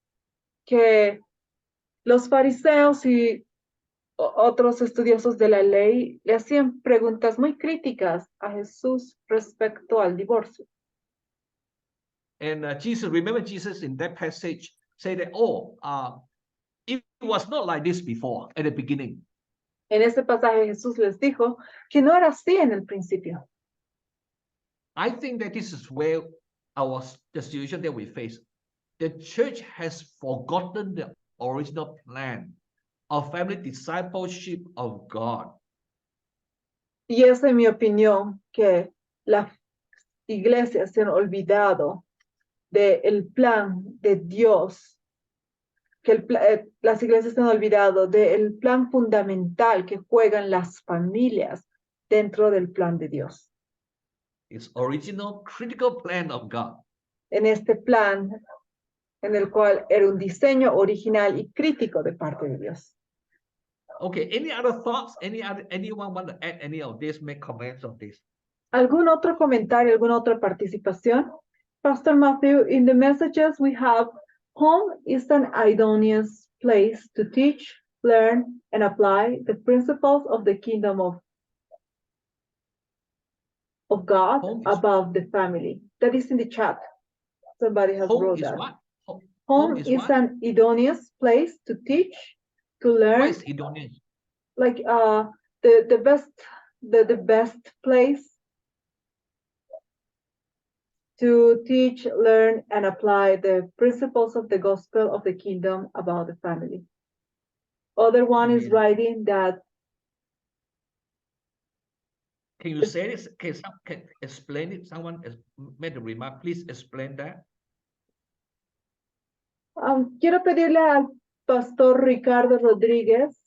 que los fariseos y otros estudiosos de la ley le hacían preguntas muy críticas a Jesús respecto al divorcio. And Jesus in that passage said that, it was not like this before at the beginning. En ese pasaje Jesús les dijo que no era así en el principio. I think that this is where the situation that we face. The church has forgotten the original plan of family discipleship of God. Y es en mi opinión que las iglesias se han olvidado del plan de Dios, que las iglesias se han olvidado del plan fundamental que juegan las familias dentro del plan de Dios. It's original critical plan of God. En este plan en el cual era un diseño original y crítico de parte de Dios. Okay, any other thoughts? Anyone want to add any of this, make comments on this? ¿Algún otro comentario, alguna otra participación? Pastor Matthew, in the messages we have, home is an idonious place to teach, learn, and apply the principles of the kingdom of God above the family. That is in the chat. Somebody has wrote that. What? Home is what? An idonious place to teach, to learn. What is idonious? Like the best place to teach, learn, and apply the principles of the gospel of the kingdom about the family. Other one is writing that. Can you say this? Can explain it? Someone made a remark. Please explain that. Quiero pedirle al pastor Ricardo Rodríguez,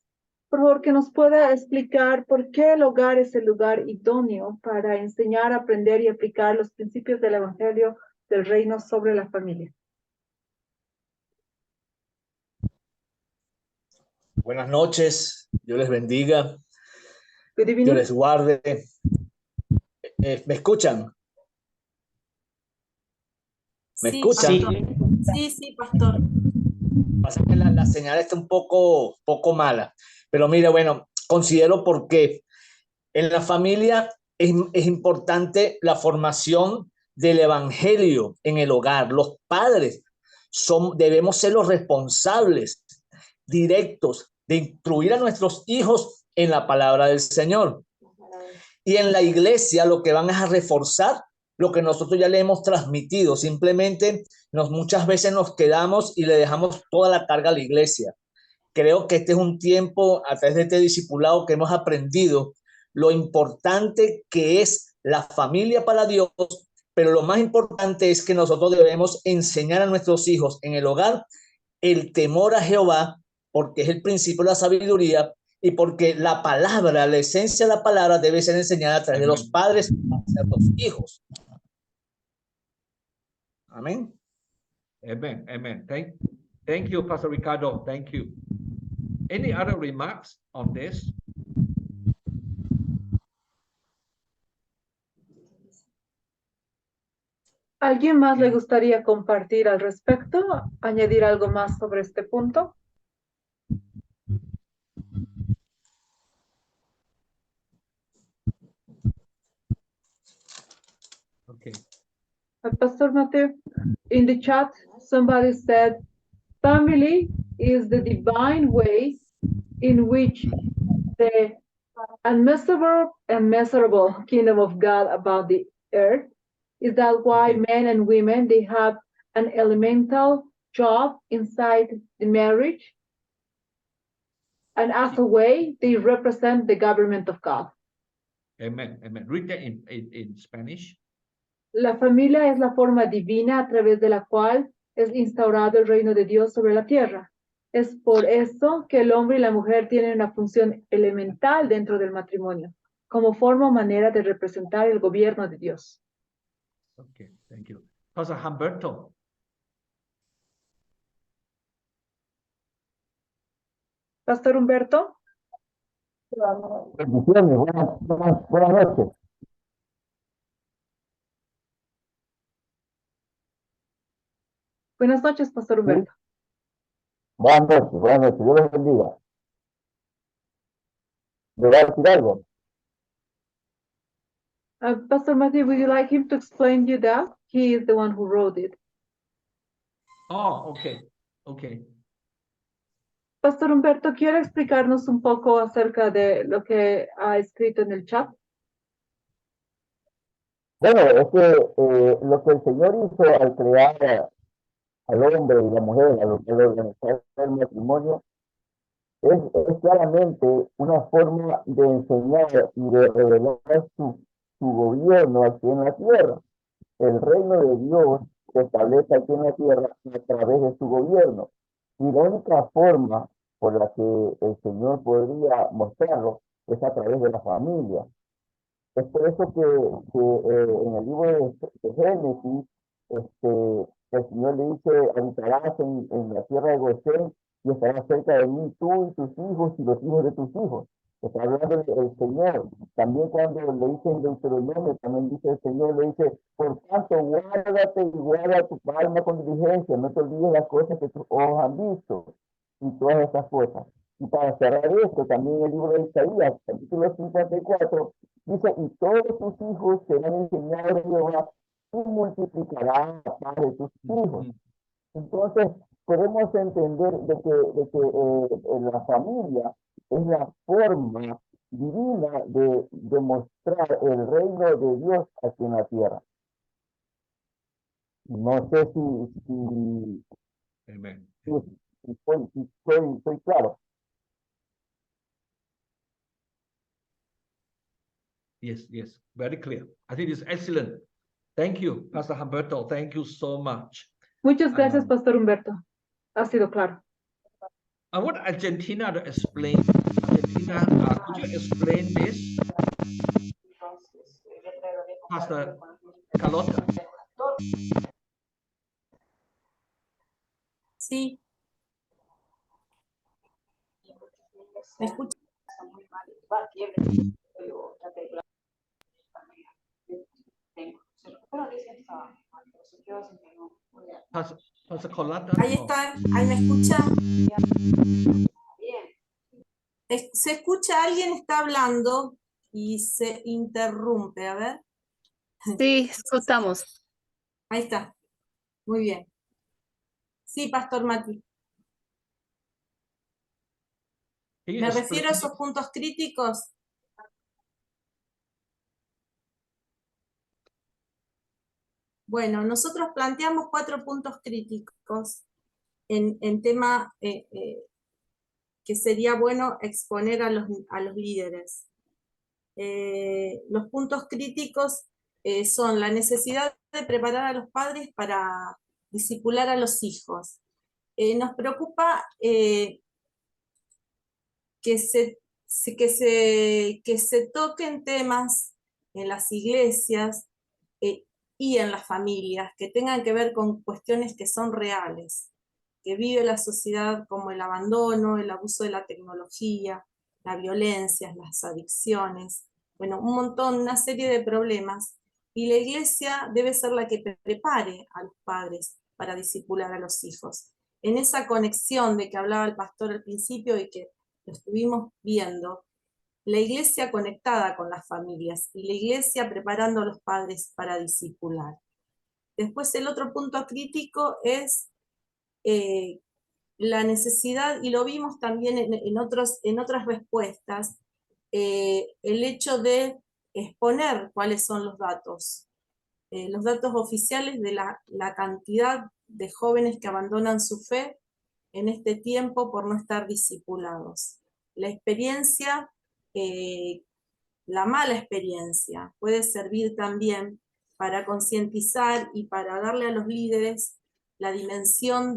por favor, que nos pueda explicar por qué el hogar es el lugar idóneo para enseñar, aprender y aplicar los principios del Evangelio del Reino sobre la familia. Buenas noches, Dios les bendiga, Good Dios evening. les guarde. ¿Me escuchan? ¿Me Sí, escuchan? pastor. Sí, pastor. Pasa que la señal está un poco mala, pero mira, bueno, considero porque en la familia es importante la formación del evangelio en el hogar. Los padres debemos ser los responsables directos de instruir a nuestros hijos en la palabra del Señor. Y en la iglesia lo que van es a reforzar lo que nosotros ya le hemos transmitido. Simplemente muchas veces nos quedamos y le dejamos toda la carga a la iglesia. Creo que este es un tiempo, a través de este discipulado, que hemos aprendido lo importante que es la familia para Dios, pero lo más importante es que nosotros debemos enseñar a nuestros hijos en el hogar el temor a Jehová, porque es el principio de la sabiduría y porque la palabra, la esencia de la palabra debe ser enseñada a través de los padres hacia los hijos. Amén. Amen. Amen. Thank you, Pastor Ricardo. Thank you. Any other remarks on this? ¿Alguien más le gustaría compartir al respecto? ¿Añadir algo más sobre este punto? Okay. Pastor Matthew, in the chat, somebody said, family is the divine way in which the unmeasurable kingdom of God about the earth. Is that why Okay. men and women, they have an elemental job inside the marriage? And as a way, they represent the government of God. Amen. Amen. Read that in Spanish. La familia es la forma divina a través de la cual es instaurado el reino de Dios sobre la tierra. Es por eso que el hombre y la mujer tienen una función elemental dentro del matrimonio, como forma o manera de representar el gobierno de Dios. Okay. Thank you. Pastor Humberto. Pastor Humberto. Bendiciones, buenas noches. Buenas noches, Pastor Humberto. Buenas noches, Dios les bendiga. ¿Me va a decir algo? Pastor Matthew, would you like him to explain you that? He is the one who wrote it. Oh, okay. Okay. Pastor Humberto, ¿quiere explicarnos un poco acerca de lo que ha escrito en el chat? Bueno, es que lo que el Señor hizo al crear al hombre y la mujer, al organizar el matrimonio, es claramente una forma de enseñar y de revelar su gobierno aquí en la tierra. El reino de Dios se establece aquí en la tierra a través de su gobierno. Y la única forma por la que el Señor podría mostrarlo es a través de la familia. Es por eso que en el libro de Génesis, el Señor le dice, habitarás en la tierra de Gosén y estarás cerca de mí tú y tus hijos y los hijos de tus hijos. Está hablando el Señor. También cuando le dice en Deuteronomio, también dice el Señor, le dice, por tanto, guárdate y guarda tu alma con diligencia, no te olvides las cosas que tus ojos han visto y todas estas cosas. Y para cerrar esto, también el libro de Isaías, capítulo 54, dice, y todos tus hijos serán enseñados de Jehová y multiplicarán la paz de tus hijos. Entonces, podemos entender de que la familia es la forma divina de demostrar el reino de Dios aquí en la tierra. No sé si Amen. estoy claro. Yes. Very clear. I think it's excellent. Thank you, Pastor Humberto. Thank you so much. Muchas gracias, Pastor Humberto. Ha sido claro. I want Argentina to explain. Argentina, could you explain this? Pastor Carlota. Sí. ¿Me escucha? Pastor Colata, Ahí está, ahí me escucha. Se escucha, alguien está hablando y se interrumpe, a ver. Sí, escuchamos. Ahí está, muy bien. Sí, Pastor Mati. can you Me explain refiero a esos puntos críticos. Bueno, nosotros planteamos 4 puntos críticos en tema que sería bueno exponer a los líderes. Los puntos críticos son la necesidad de preparar a los padres para discipular a los hijos. Nos preocupa que se toquen temas en las iglesias y en las familias que tengan que ver con cuestiones que son reales, que vive la sociedad, como el abandono, el abuso de la tecnología, la violencia, las adicciones, bueno, un montón, una serie de problemas, y la iglesia debe ser la que prepare a los padres para discipular a los hijos. En esa conexión de que hablaba el pastor al principio y que lo estuvimos viendo, la iglesia conectada con las familias y la iglesia preparando a los padres para discipular. Después el otro punto crítico es la necesidad, y lo vimos también en otras respuestas, el hecho de exponer cuáles son los datos oficiales de la cantidad de jóvenes que abandonan su fe en este tiempo por no estar discipulados. La experiencia, la mala experiencia, puede servir también para concientizar y para darle a los líderes la dimensión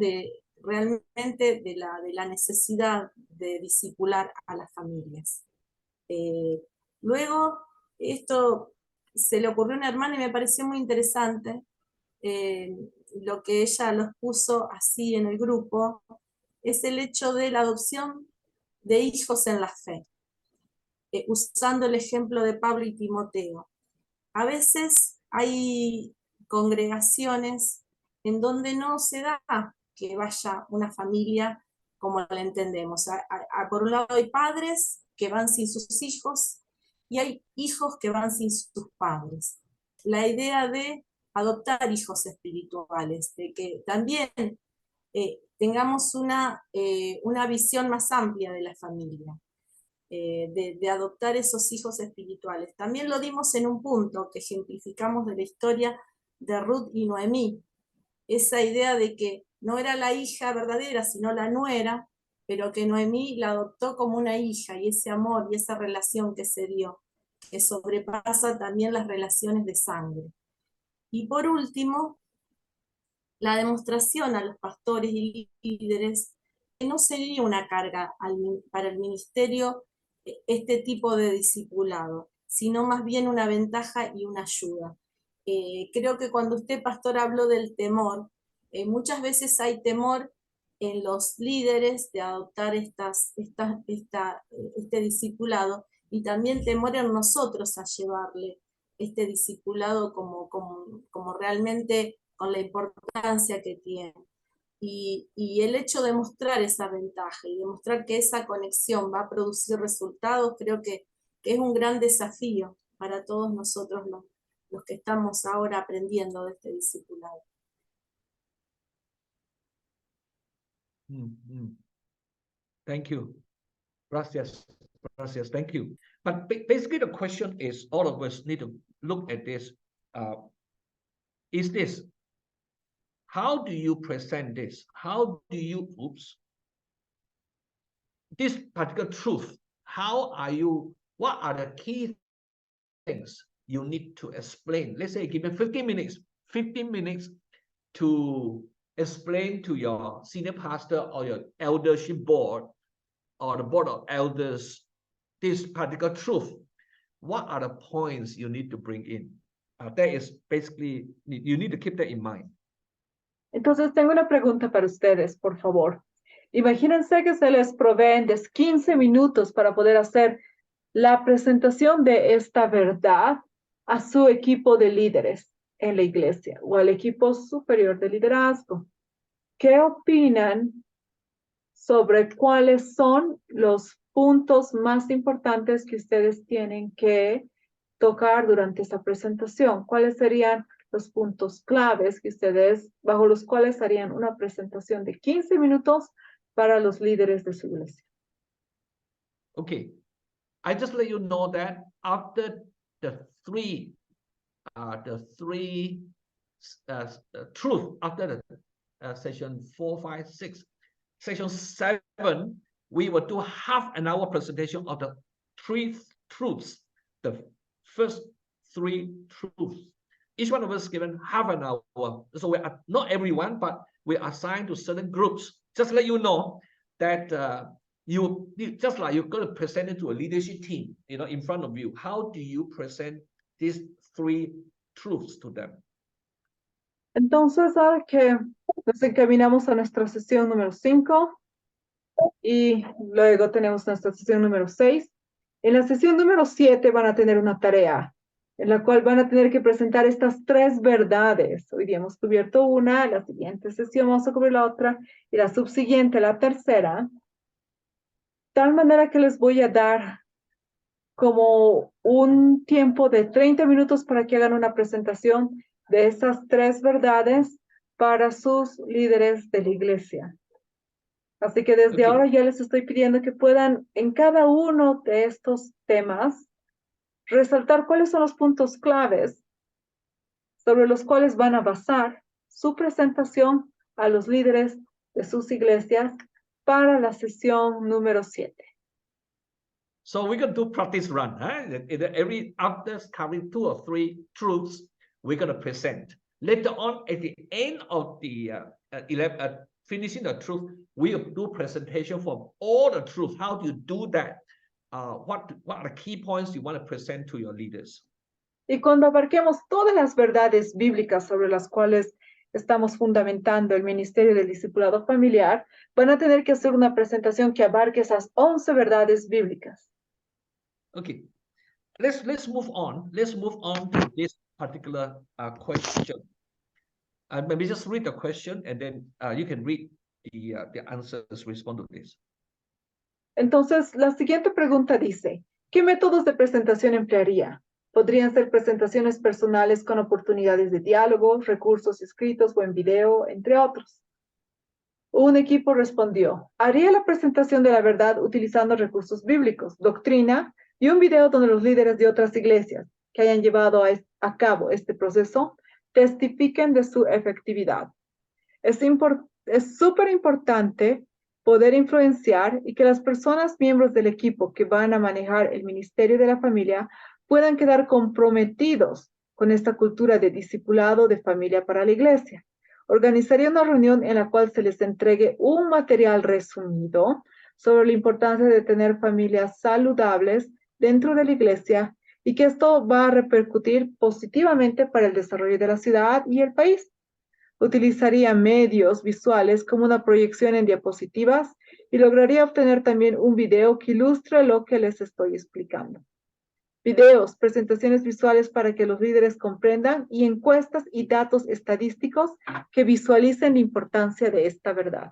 realmente de la necesidad de discipular a las familias. Luego, esto se le ocurrió a una hermana y me pareció muy interesante, lo que ella los puso así en el grupo, es el hecho de la adopción de hijos en la fe, usando el ejemplo de Pablo y Timoteo. A veces hay congregaciones en donde no se da que vaya una familia como la entendemos. Por un lado hay padres que van sin sus hijos y hay hijos que van sin sus padres. La idea de adoptar hijos espirituales, de que también tengamos una visión más amplia de la familia, de adoptar esos hijos espirituales. También lo dimos en un punto que ejemplificamos de la historia de Ruth y Noemí, esa idea de que no era la hija verdadera, sino la nuera, pero que Noemí la adoptó como una hija, y ese amor y esa relación que se dio, que sobrepasa también las relaciones de sangre. Y por último, la demostración a los pastores y líderes que no sería una carga para el ministerio este tipo de discipulado, sino más bien una ventaja y una ayuda. Creo que cuando usted, pastor, habló del temor, muchas veces hay temor en los líderes de adoptar este discipulado, y también temor en nosotros a llevarle este discipulado como realmente con la importancia que tiene. Y el hecho de mostrar esa ventaja y demostrar que esa conexión va a producir resultados, creo que es un gran desafío para todos nosotros los que estamos ahora aprendiendo de este discipulado. Thank you. Gracias. Gracias. Thank you. But basically the question is, all of us need to look at this. Is this, how do you present this? How do you, this particular truth, what are the key things you need to explain? Let's say give me 15 minutes to explain to your senior pastor or your eldership board or the board of elders this particular truth. What are the points you need to bring in? That is basically, you need to keep that in mind. Entonces, tengo una pregunta para ustedes, por favor. Imagínense que se les proveen de 15 minutos para poder hacer la presentación de esta verdad a su equipo de líderes en la iglesia o al equipo superior de liderazgo. ¿Qué opinan sobre cuáles son los puntos más importantes que ustedes tienen que tocar durante esta presentación? ¿Cuáles serían los puntos claves que ustedes, bajo los cuales harían una presentación de 15 minutos para los líderes de su iglesia? Okay, I just let you know that after the three truth, after the session 4, 5, 6, session 7, we will do half an hour presentation of the 3 truths, the first 3 truths. Each one of us given half an hour. So we are not everyone, but we are assigned to certain groups. Just let you know that you just like you're going to present it to a leadership team, in front of you. How do you present these 3 truths to them? Entonces, ahora que nos encaminamos a nuestra sesión número 5 y luego tenemos nuestra sesión número 6, en la sesión número 7 van a tener una tarea en la cual van a tener que presentar estas 3 verdades. Hoy día hemos cubierto una, la siguiente sesión vamos a cubrir la otra y la subsiguiente, la tercera. Tal manera que les voy a dar como un tiempo de 30 minutos para que hagan una presentación de esas 3 verdades para sus líderes de la iglesia. Así que desde ahora ya les estoy pidiendo que puedan en cada uno de estos temas resaltar cuáles son los puntos claves sobre los cuales van a basar su presentación a los líderes de sus iglesias para la sesión número 7. So we're going to do practice run. Every after covering 2 or 3 truths, we're going to present. Later on, at the end of the finishing the truth, we'll do presentation for all the truth. How do you do that? What are the key points you want to present to your leaders? Y cuando abarquemos todas las verdades bíblicas sobre las cuales estamos fundamentando el ministerio del discipulado familiar, van a tener que hacer una presentación que abarque esas 11 verdades bíblicas. Okay, let's move on. Let's move on to this particular question. Maybe just read the question and then you can read the answers, respond to this. Entonces, la siguiente pregunta dice, ¿qué métodos de presentación emplearía? Podrían ser presentaciones personales con oportunidades de diálogo, recursos escritos o en video, entre otros. Un equipo respondió, haría la presentación de la verdad utilizando recursos bíblicos, doctrina y un video donde los líderes de otras iglesias que hayan llevado a cabo este proceso testifiquen de su efectividad. Es súper importante poder influenciar y que las personas miembros del equipo que van a manejar el ministerio de la familia puedan quedar comprometidos con esta cultura de discipulado de familia para la iglesia. Organizaría una reunión en la cual se les entregue un material resumido sobre la importancia de tener familias saludables dentro de la iglesia y que esto va a repercutir positivamente para el desarrollo de la ciudad y el país. Utilizaría medios visuales como una proyección en diapositivas y lograría obtener también un video que ilustre lo que les estoy explicando. Videos, presentaciones visuales para que los líderes comprendan y encuestas y datos estadísticos que visualicen la importancia de esta verdad.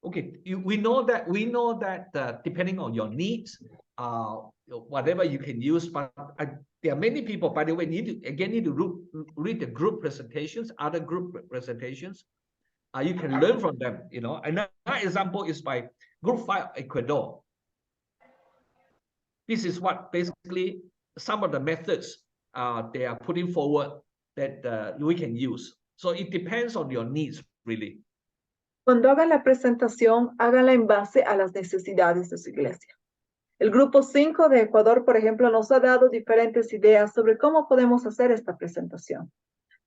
Okay, we know that depending on your needs, whatever you can use, but there are many people, by the way, need to read the group presentations, other group presentations. You can learn from them, Another example is by Group 5 Ecuador. This is what basically some of the methods they are putting forward that we can use. So it depends on your needs, really. Cuando hagan la presentación, háganla en base a las necesidades de su iglesia. El Grupo 5 de Ecuador, por ejemplo, nos ha dado diferentes ideas sobre cómo podemos hacer esta presentación.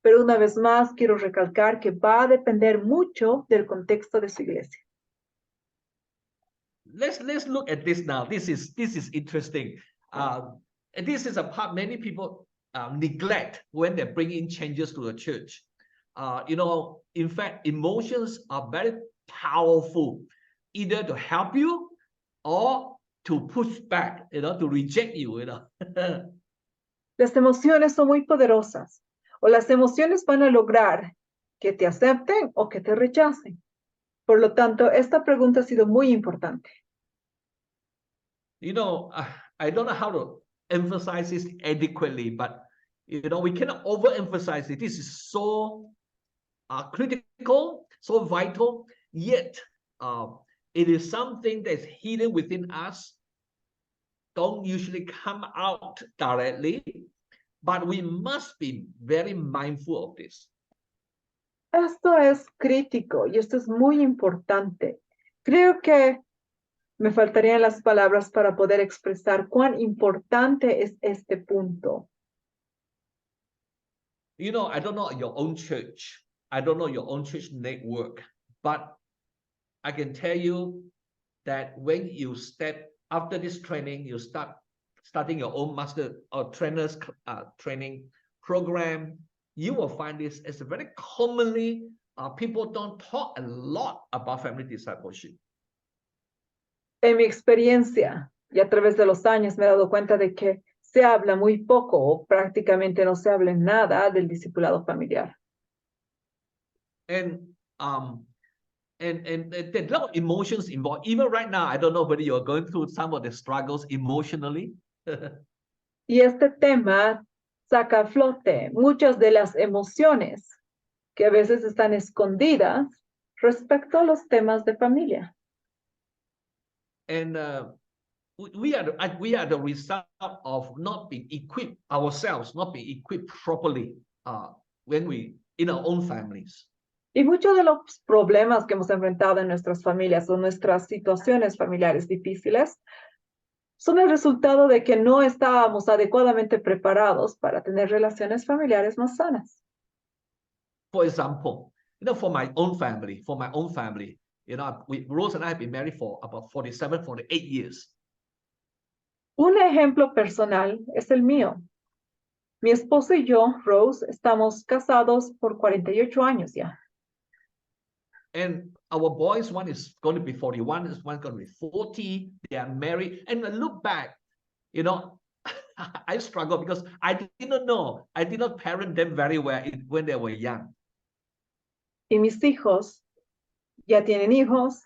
Pero una vez más, quiero recalcar que va a depender mucho del contexto de su iglesia. Let's look at this now. This is interesting. This is a part many people neglect when they bring in changes to the church. In fact, emotions are very powerful, either to help you or to push back, to reject you, Las emociones son muy poderosas, o las emociones van a lograr que te acepten o que te rechacen. Por lo tanto, esta pregunta ha sido muy importante. I don't know how to emphasize this adequately, but we cannot overemphasize it. This is so critical, so vital, yet it is something that's hidden within us, don't usually come out directly, but we must be very mindful of this. Esto es crítico y esto es muy importante. Creo que me faltarían las palabras para poder expresar cuán importante es este punto. I don't know your own church. I don't know your own church network, but I can tell you that when you step after this training, you starting your own master or trainers training program, you will find this as a very commonly people don't talk a lot about family discipleship. En mi experiencia y a través de los años me he dado cuenta de que se habla muy poco o prácticamente no se habla nada del discipulado familiar. And there's a lot of emotions involved. Even right now, I don't know whether you're going through some of the struggles emotionally. Y este tema saca a flote muchas de las emociones que a veces están escondidas respecto a los temas de familia. And we are the result of not being equipped ourselves, not being equipped properly when we in our own families. Y muchos de los problemas que hemos enfrentado en nuestras familias o nuestras situaciones familiares difíciles son el resultado de que no estábamos adecuadamente preparados para tener relaciones familiares más sanas. For example, for my own family, Rose and I have been married for about 47, 48 years. Un ejemplo personal es el mío. Mi esposo y yo, Rose, estamos casados por 48 años ya. And our boys, one is going to be 41, one's going to be 40. They are married. And I look back, I struggle because I did not parent them very well when they were young. Y mis hijos ya tienen hijos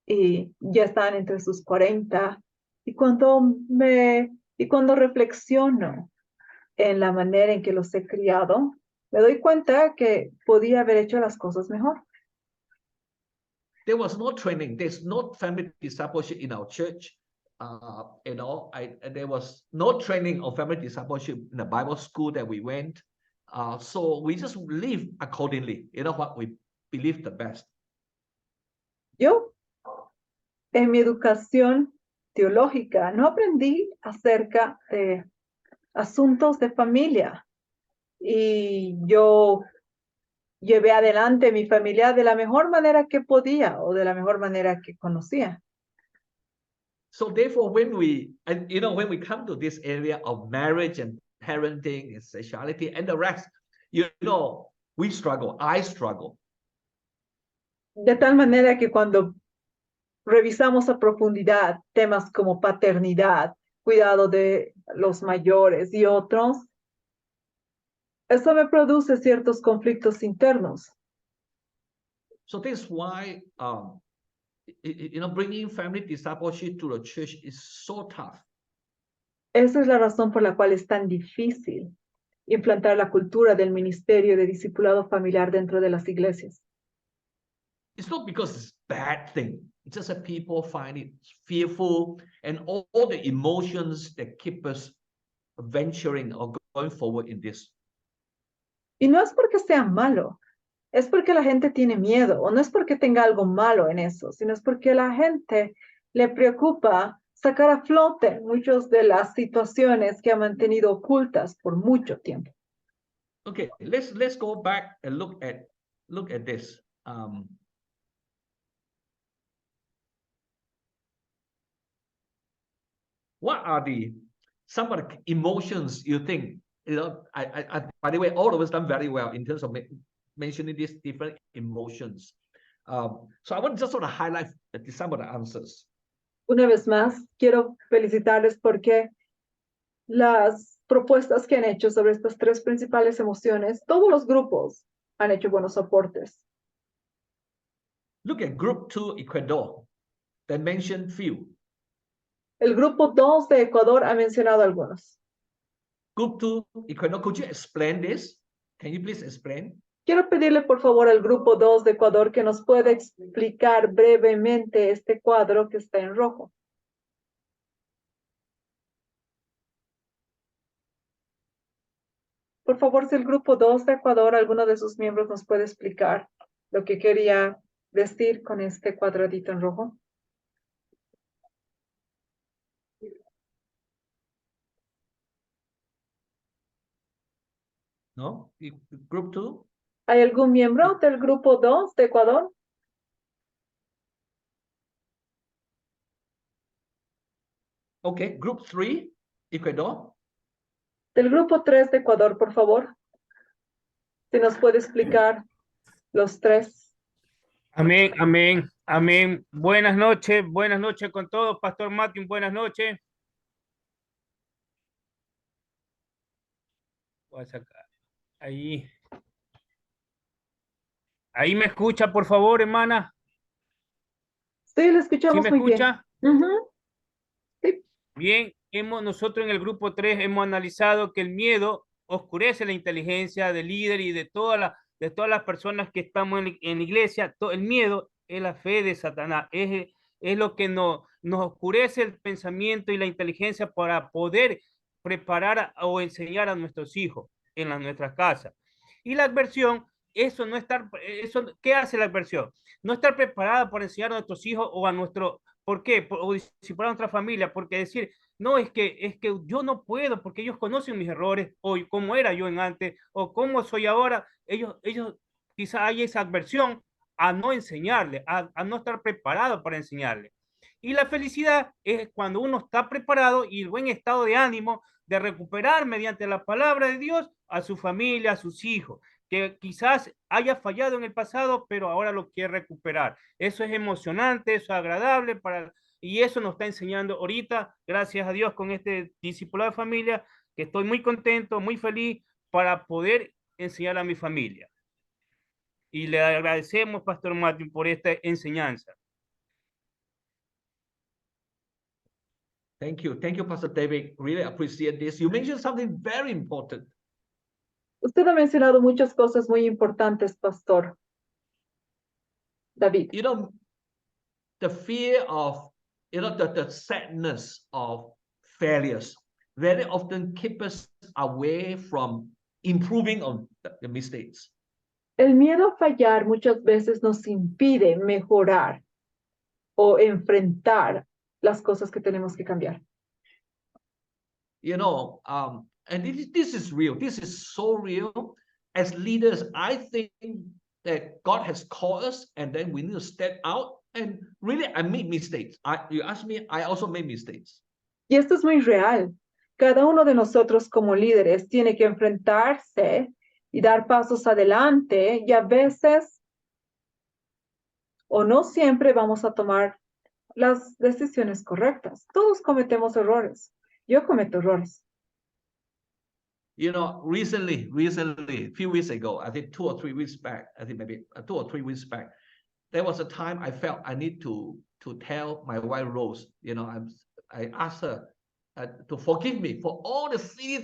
y ya están entre sus 40. Y cuando reflexiono en la manera en que los he criado, me doy cuenta que podía haber hecho las cosas mejor. There was no training. There's no family discipleship in our church. There was no training of family discipleship in the Bible school that we went. So we just live accordingly. What we believe the best. Yo, en mi educación teológica, no aprendí acerca de asuntos de familia. Y yo llevé adelante mi familia de la mejor manera que podía o de la mejor manera que conocía. So therefore, when we come to this area of marriage and parenting and sexuality and the rest, we struggle. I struggle. De tal manera que cuando revisamos a profundidad temas como paternidad, cuidado de los mayores y otros, eso me produce ciertos conflictos internos. So that's why, bringing family discipleship to the church is so tough. Esa es la razón por la cual es tan difícil implantar la cultura del ministerio de discipulado familiar dentro de las iglesias. It's not because it's a bad thing. It's just that people find it fearful and all the emotions that keep us venturing or going forward in this. Y no es porque sea malo, es porque la gente tiene miedo, o no es porque tenga algo malo en eso, sino es porque a la gente le preocupa sacar a flote muchas de las situaciones que ha mantenido ocultas por mucho tiempo. Okay, let's go back and look at this. What are some of the emotions you think? By the way, all of us done very well in terms of mentioning these different emotions. So I want to just sort of highlight some of the answers. Una vez más, quiero felicitarles porque las propuestas que han hecho sobre estas tres principales emociones, todos los grupos han hecho buenos aportes. Look at Group 2 Ecuador. They mentioned few. El grupo 2 de Ecuador ha mencionado algunos. Group 2 Ecuador, could you explain this? Can you please explain? Quiero pedirle por favor al grupo 2 de Ecuador que nos pueda explicar brevemente este cuadro que está en rojo. Por favor, si el grupo 2 de Ecuador, alguno de sus miembros nos puede explicar lo que quería decir con este cuadradito en rojo. No? Group 2? ¿Hay algún miembro del grupo 2 de Ecuador? Okay, Group 3 Ecuador. Del grupo 3 de Ecuador, por favor. Si nos puede explicar los tres. Amén, amén, amén. Buenas noches con todos. Pastor Matthew, buenas noches. Voy a sacar. Ahí. Ahí me escucha, por favor, hermana. Sí, lo escuchamos ¿Sí me muy escucha? bien. Sí. Bien, nosotros en el grupo 3 hemos analizado que el miedo oscurece la inteligencia del líder y de todas las personas que estamos en la iglesia. El miedo es la fe de Satanás, es lo que nos oscurece el pensamiento y la inteligencia para poder preparar o enseñar a nuestros hijos en nuestras casas. Y la adversión, ¿qué hace la adversión? No estar preparada para enseñar a nuestros hijos o a nuestro, ¿por qué? O discipular a nuestra familia, porque decir, no, es que yo no puedo, porque ellos conocen mis errores, o cómo era yo en antes, o cómo soy ahora. Ellos quizá hay esa adversión a no enseñarle, a no estar preparado para enseñarle. Y la felicidad es cuando uno está preparado y el buen estado de ánimo de recuperar mediante la palabra de Dios a su familia, a sus hijos, que quizás haya fallado en el pasado, pero ahora lo quiere recuperar. Eso es emocionante, eso es agradable y eso nos está enseñando ahorita, gracias a Dios, con este discipulado de familia, que estoy muy contento, muy feliz para poder enseñar a mi familia. Y le agradecemos, Pastor Martin, por esta enseñanza. Thank you, Pastor David. Really appreciate this. You mentioned something very important. Usted ha mencionado muchas cosas muy importantes, Pastor David. You know, the fear of, the sadness of failures very often keep us away from improving on the mistakes. El miedo a fallar muchas veces nos impide mejorar o enfrentar las cosas que tenemos que cambiar. You know, and this is real. This is so real. As leaders, I think that God has called us, and then we need to step out. And really, I made mistakes. You ask me, I also made mistakes. Y esto es muy real. Cada uno de nosotros como líderes tiene que enfrentarse y dar pasos adelante, y a veces o no siempre vamos a tomar las decisiones correctas. Todos cometemos errores. Yo cometo errores. You know, recently, a few weeks ago, I think 2 or 3 weeks back, I think maybe 2 or 3 weeks back, there was a time I felt I need to tell my wife Rose, you know, I asked her to forgive me for all the silly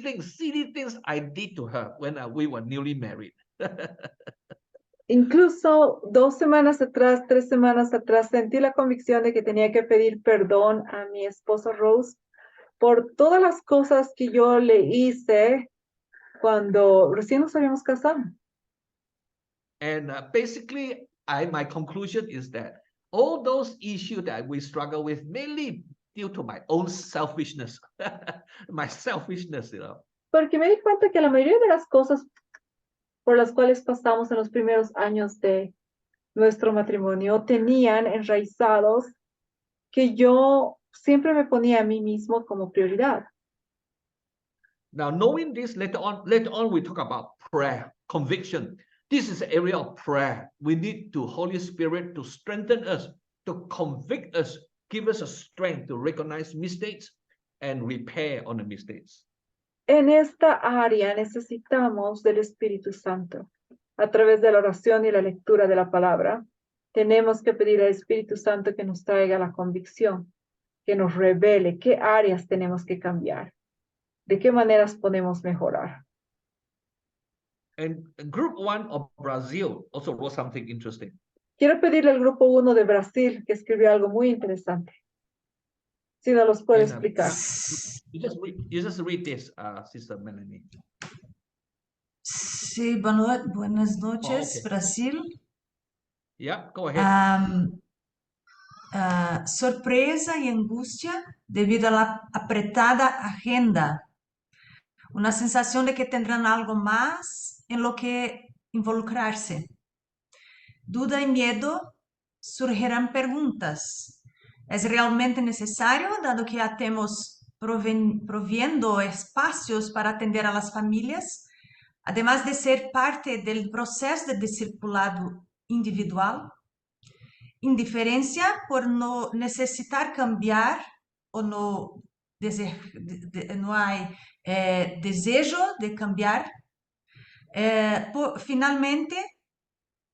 things I did to her when we were newly married. Incluso 2 semanas atrás, 3 semanas atrás, sentí la convicción de que tenía que pedir perdón a mi esposa Rose por todas las cosas que yo le hice cuando recién nos habíamos casado. And basically, my conclusion is that all those issues that we struggle with mainly due to my own selfishness, my selfishness, you know. Porque me di cuenta que la mayoría de las cosas por las cuales pasamos en los primeros años de nuestro matrimonio tenían enraizados que yo siempre me ponía a mí mismo como prioridad. Now, knowing this, later on we talk about prayer, conviction. this is the area of prayer. We need the Holy Spirit to strengthen us, to convict us, give us a strength to recognize mistakes and repair on the mistakes. En esta área necesitamos del Espíritu Santo. A través de la oración y la lectura de la palabra, tenemos que pedir al Espíritu Santo que nos traiga la convicción, que nos revele qué áreas tenemos que cambiar, de qué maneras podemos mejorar. And Group 1 of Brazil also wrote something interesting. Quiero pedirle al grupo 1 de Brasil que escribió algo muy interesante. Si nos los puede And, explicar. You just read this, Sister Melanie. Sí, buenas noches, okay. Brasil. Yeah, go ahead. Sorpresa y angustia debido a la apretada agenda. Una sensación de que tendrán algo más en lo que involucrarse. Duda y miedo, surgirán preguntas. ¿Es realmente necesario, dado que ya estamos proviendo espacios para atender a las familias, además de ser parte del proceso de discipulado individual? Indiferencia por no necesitar cambiar o no, no hay desejo de cambiar. Finalmente,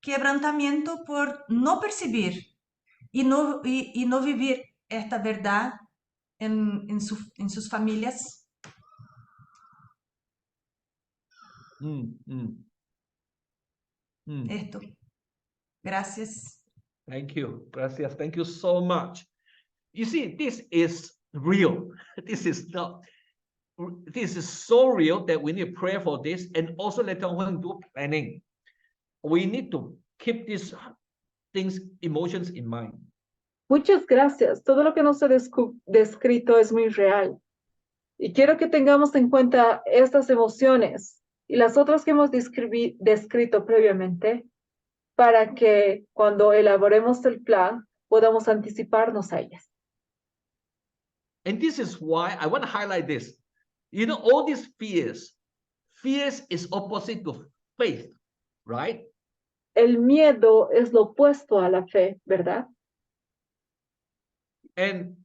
quebrantamiento por no percibir y no vivir esta verdad en sus familias. Esto. Gracias. Thank you. Gracias. Thank you so much. You see, this is real. This is so real that we need to pray for this. And also later on when we do planning, we need to keep these things, emotions in mind. Muchas gracias. Todo lo que nos ha descrito es muy real. Y quiero que tengamos en cuenta estas emociones y las otras que hemos descrito previamente, para que cuando elaboremos el plan podamos anticiparnos a ellas. And this is why I want to highlight this. You know, all these fears is opposite to faith, right? El miedo es lo opuesto a la fe, ¿verdad? And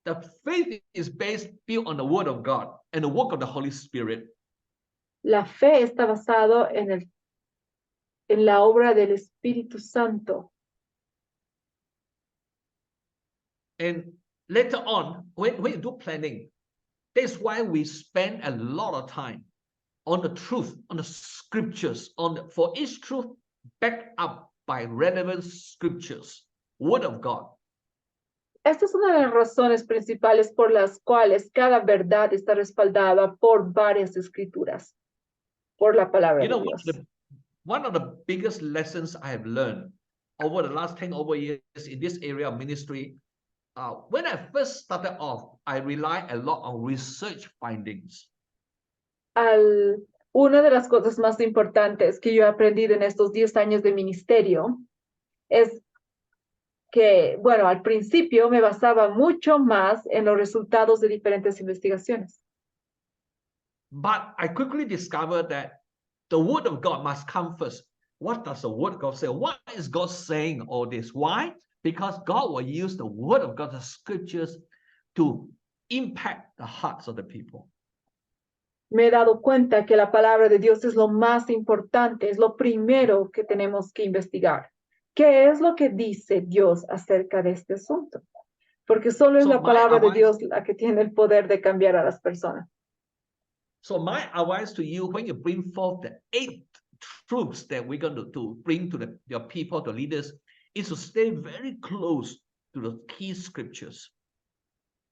the faith is built on the word of God and the work of the Holy Spirit. La fe está basado en la obra del Espíritu Santo. And later on, when you do planning, that's why we spend a lot of time on the truth, on the scriptures, for each truth backed up by relevant scriptures, word of God. Esta es una de las razones principales por las cuales cada verdad está respaldada por varias escrituras, por la palabra de Dios. One of the biggest lessons I have learned over the last 10 years in this area of ministry, when I first started off, I relied a lot on research findings. Una de las cosas más importantes que yo he aprendido en estos 10 años de ministerio es que, bueno, al principio me basaba mucho más en los resultados de diferentes investigaciones. But I quickly discovered that the word of God must come first. What does the word of God say? What is God saying all this? Why? Because God will use the word of God, the scriptures, to impact the hearts of the people. Me he dado cuenta que la palabra de Dios es lo más importante, es lo primero que tenemos que investigar. ¿Qué es lo que dice Dios acerca de este asunto? Porque solo es la palabra de Dios la que tiene el poder de cambiar a las personas. So my advice to you, when you bring forth the 8 truths that we're going to bring to your people, the leaders, is to stay very close to the key scriptures.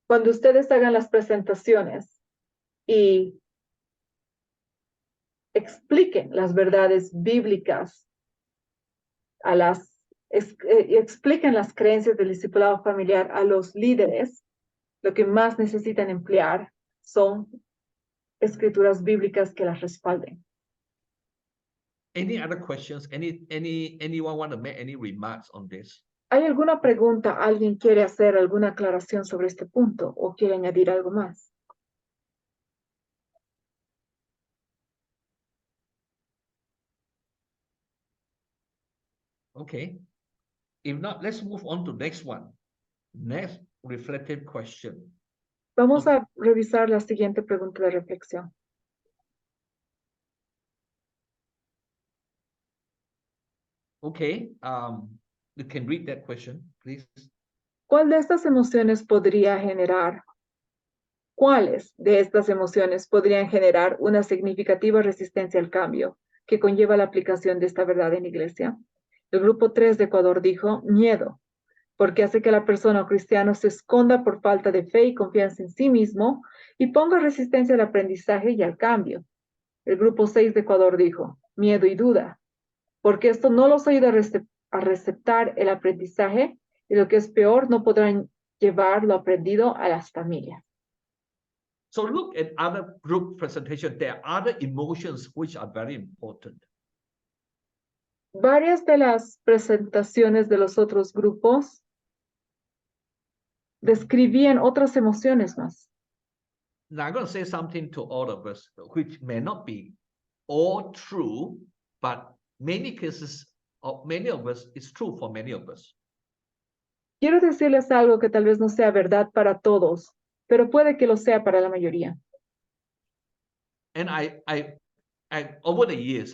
Cuando ustedes hagan las presentaciones y expliquen las verdades bíblicas expliquen las creencias del discipulado familiar a los líderes, lo que más necesitan emplear son escrituras bíblicas que las respalden. Any other questions? Anyone want to make any remarks on this? ¿Hay alguna pregunta? ¿Alguien quiere hacer alguna aclaración sobre este punto o quiere añadir algo más? Okay. If not, let's move on to next one. Next reflective question. Vamos a revisar la siguiente pregunta de reflexión. Okay. You can read that question, please. ¿Cuál de estas emociones podría generar? ¿Cuáles de estas emociones podrían generar una significativa resistencia al cambio que conlleva la aplicación de esta verdad en la iglesia? El grupo 3 de Ecuador dijo miedo, porque hace que la persona o cristiano se esconda por falta de fe y confianza en sí mismo y ponga resistencia al aprendizaje y al cambio. El grupo 6 de Ecuador dijo miedo y duda, porque esto no los ayuda a receptar el aprendizaje y lo que es peor, no podrán llevar lo aprendido a las familias. So look at other group presentation. There are other emotions which are very important. Varias de las presentaciones de los otros grupos describían otras emociones más. Now I'm going to say something to all of us, which may not be all true, but many cases of many of us, it's true for many of us. Quiero decirles algo que tal vez no sea verdad para todos, pero puede que lo sea para la mayoría. And I over the years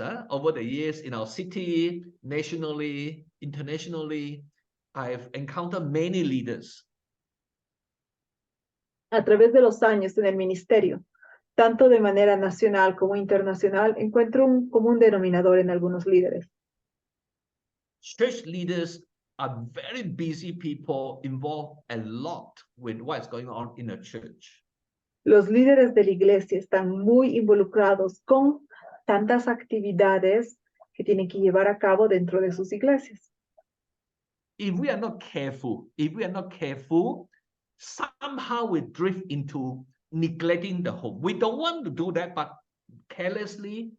in our city, nationally, internationally, I've encountered many leaders. A través de los años en el ministerio, tanto de manera nacional como internacional, encuentro un común denominador en algunos líderes. Church leaders are very busy people involved a lot with what's going on in a church. Los líderes de la iglesia están muy involucrados con tantas actividades que tienen que llevar a cabo dentro de sus iglesias. If we are not careful, somehow we drift into neglecting the home. We don't want to do that, but carelessly,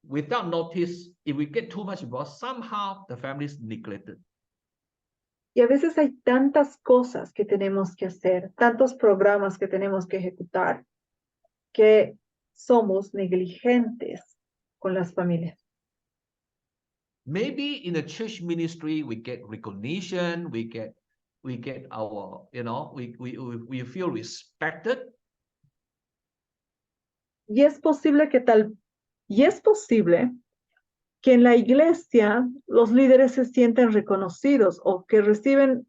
without notice, if we get too much involved, somehow the family is neglected. Y a veces hay tantas cosas que tenemos que hacer, tantos programas que tenemos que ejecutar, que somos negligentes con las familias. Maybe in the church ministry, we get recognition, we get our, we feel respected. Y es posible que en la iglesia los líderes se sienten reconocidos o que reciben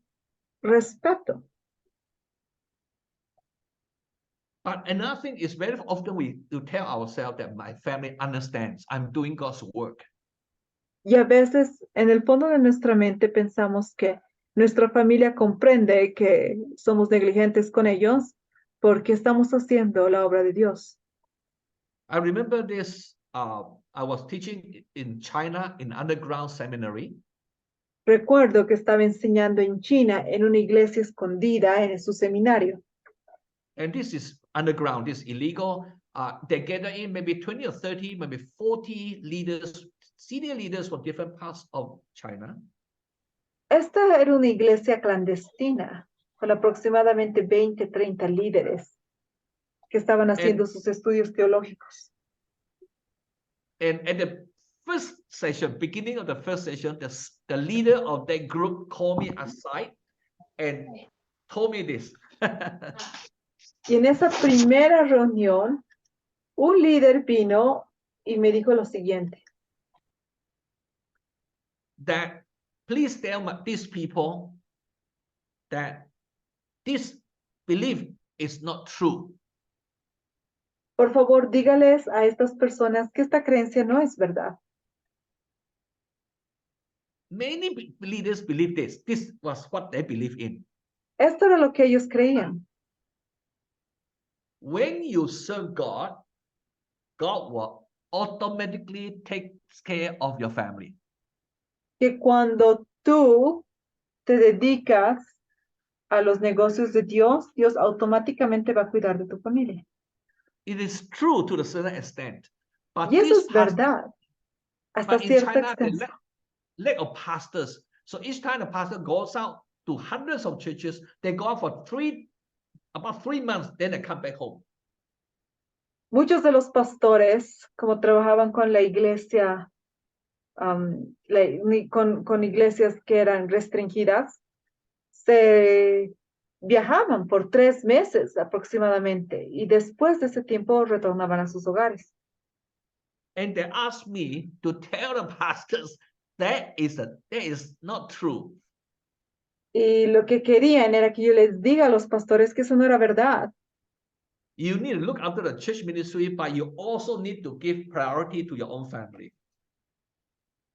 respeto. But another thing is very often we tell ourselves that my family understands I'm doing God's work. Y a veces en el fondo de nuestra mente pensamos que nuestra familia comprende que somos negligentes con ellos porque estamos haciendo la obra de Dios. I remember this, I was teaching in China in underground seminary. Recuerdo que estaba enseñando en China en una iglesia escondida en su seminario. And this is underground, this is illegal. They gather in maybe 20 or 30, maybe 40 leaders, senior leaders from different parts of China. Esta era una iglesia clandestina con aproximadamente 20, 30 líderes que estaban haciendo sus estudios teológicos. And at the first session, beginning of the first session, the leader of that group called me aside and told me this. Y en esa primera reunión, un líder vino y me dijo lo siguiente. That please tell these people that this belief is not true. Por favor, dígales a estas personas que esta creencia no es verdad. Many leaders believe this. This was what they believe in. Esto era lo que ellos creían. When you serve God, God will automatically take care of your family. Que cuando tú te dedicas a los negocios de Dios, Dios automáticamente va a cuidar de tu familia. It is true to a certain extent. But Y eso this es verdad, hasta but in cierta China, the extensión. lack of pastors. So each time the pastor goes out to hundreds of churches, they go out for about 3 months, then they come back home. Muchos de los pastores, como trabajaban con la iglesia con iglesias que eran restringidas, se viajaban por 3 meses aproximadamente y después de ese tiempo retornaban a sus hogares. And they asked me to tell the pastors that is not true. Y lo que querían era que yo les diga a los pastores que eso no era verdad. You need to look after the church ministry, but you also need to give priority to your own family.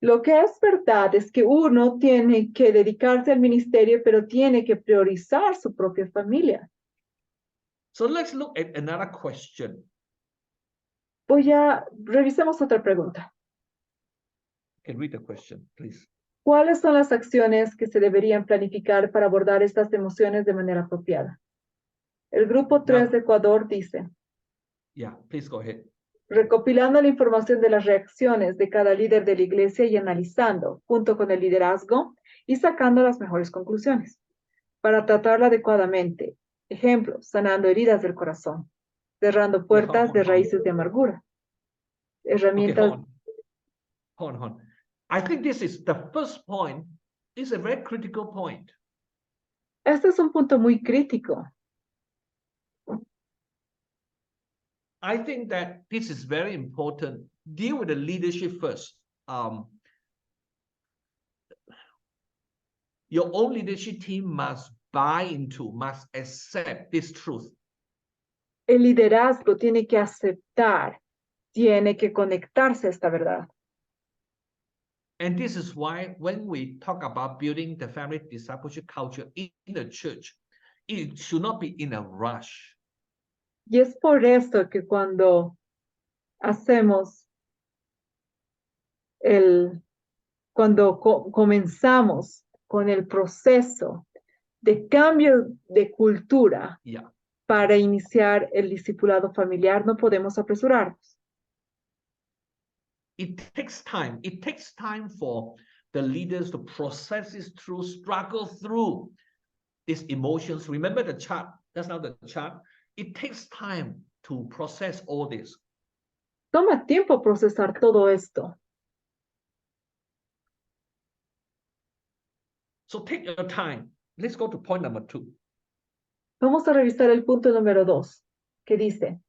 Lo que es verdad es que uno tiene que dedicarse al ministerio, pero tiene que priorizar su propia familia. So let's look at another question. Revisemos otra pregunta. You can read the question, please. ¿Cuáles son las acciones que se deberían planificar para abordar estas emociones de manera apropiada? El grupo 3 de Ecuador dice, Yeah, please go ahead. recopilando la información de las reacciones de cada líder de la iglesia y analizando, junto con el liderazgo, y sacando las mejores conclusiones, para tratarla adecuadamente. Ejemplo, sanando heridas del corazón, cerrando puertas de raíces de amargura. Herramientas. Okay, hold on. I think this is the first point. It's a very critical point. Este es un punto muy crítico. I think that this is very important. Deal with the leadership first. Your own leadership team must must accept this truth. El liderazgo tiene que aceptar, tiene que conectarse a esta verdad. And this is why when we talk about building the family discipleship culture in the church, it should not be in a rush. Y es por eso que cuando comenzamos con el proceso de cambio de cultura para iniciar el discipulado familiar, no podemos apresurarnos. It takes time. It takes time for the leaders to process this through, struggle through these emotions. Remember the chart? That's not the chart. It takes time to process all this. Toma tiempo procesar todo esto. So take your time. Let's go to point number 2. Vamos a revisar el punto número 2, que dice,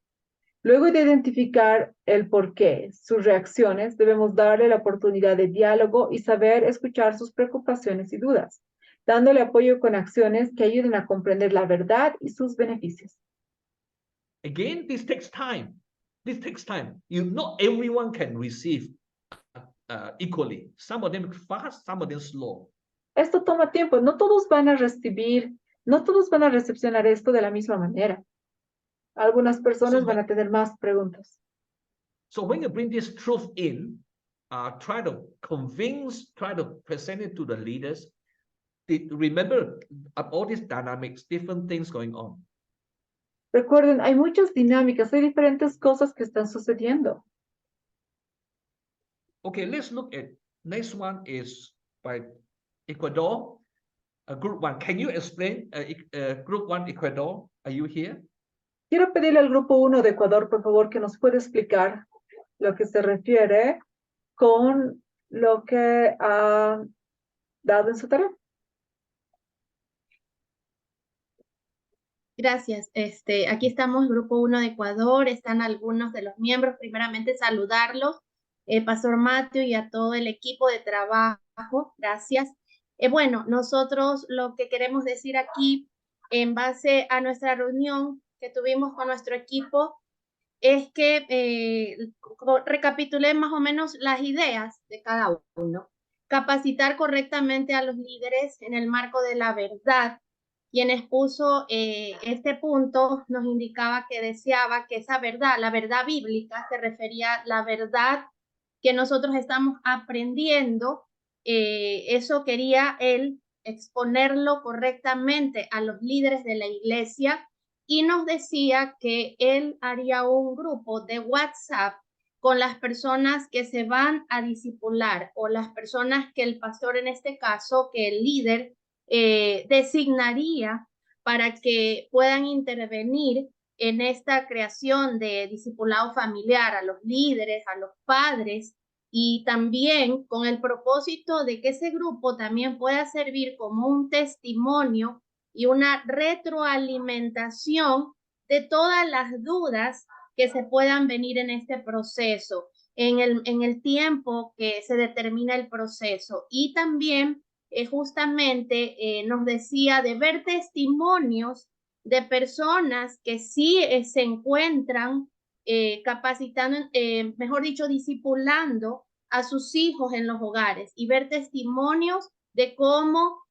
luego de identificar el porqué, sus reacciones, debemos darle la oportunidad de diálogo y saber escuchar sus preocupaciones y dudas, dándole apoyo con acciones que ayuden a comprender la verdad y sus beneficios. Again, this takes time. This takes time. Not everyone can receive equally. Some of them fast, some of them slow. Esto toma tiempo. No todos van a recepcionar esto de la misma manera. Algunas personas van a tener más preguntas. So when you bring this truth in, try to convince, try to present it to the leaders. Remember all these dynamics, different things going on. Recuerden, hay muchas dinámicas, hay diferentes cosas que están sucediendo. Okay, let's look at next one is by Ecuador, group 1. Can you explain group 1 Ecuador? Are you here? Quiero pedirle al grupo 1 de Ecuador, por favor, que nos pueda explicar lo que se refiere con lo que ha dado en su tarea. Gracias. Aquí estamos, Grupo 1 de Ecuador, están algunos de los miembros. Primeramente, saludarlos, Pastor Matthew y a todo el equipo de trabajo. Gracias. Bueno, nosotros lo que queremos decir aquí, en base a nuestra reunión que tuvimos con nuestro equipo, es que recapitulé más o menos las ideas de cada uno. Capacitar correctamente a los líderes en el marco de la verdad. Quien expuso este punto nos indicaba que deseaba que esa verdad, la verdad bíblica, se refería a la verdad que nosotros estamos aprendiendo. Eso quería él exponerlo correctamente a los líderes de la iglesia y nos decía que él haría un grupo de WhatsApp con las personas que se van a discipular o las personas que el pastor, en este caso, que el líder designaría para que puedan intervenir en esta creación de discipulado familiar, a los líderes, a los padres, y también con el propósito de que ese grupo también pueda servir como un testimonio y una retroalimentación de todas las dudas que se puedan venir en este proceso, en el tiempo que se determina el proceso. Y también justamente nos decía de ver testimonios de personas que sí se encuentran capacitando, mejor dicho, discipulando a sus hijos en los hogares y ver testimonios de cómo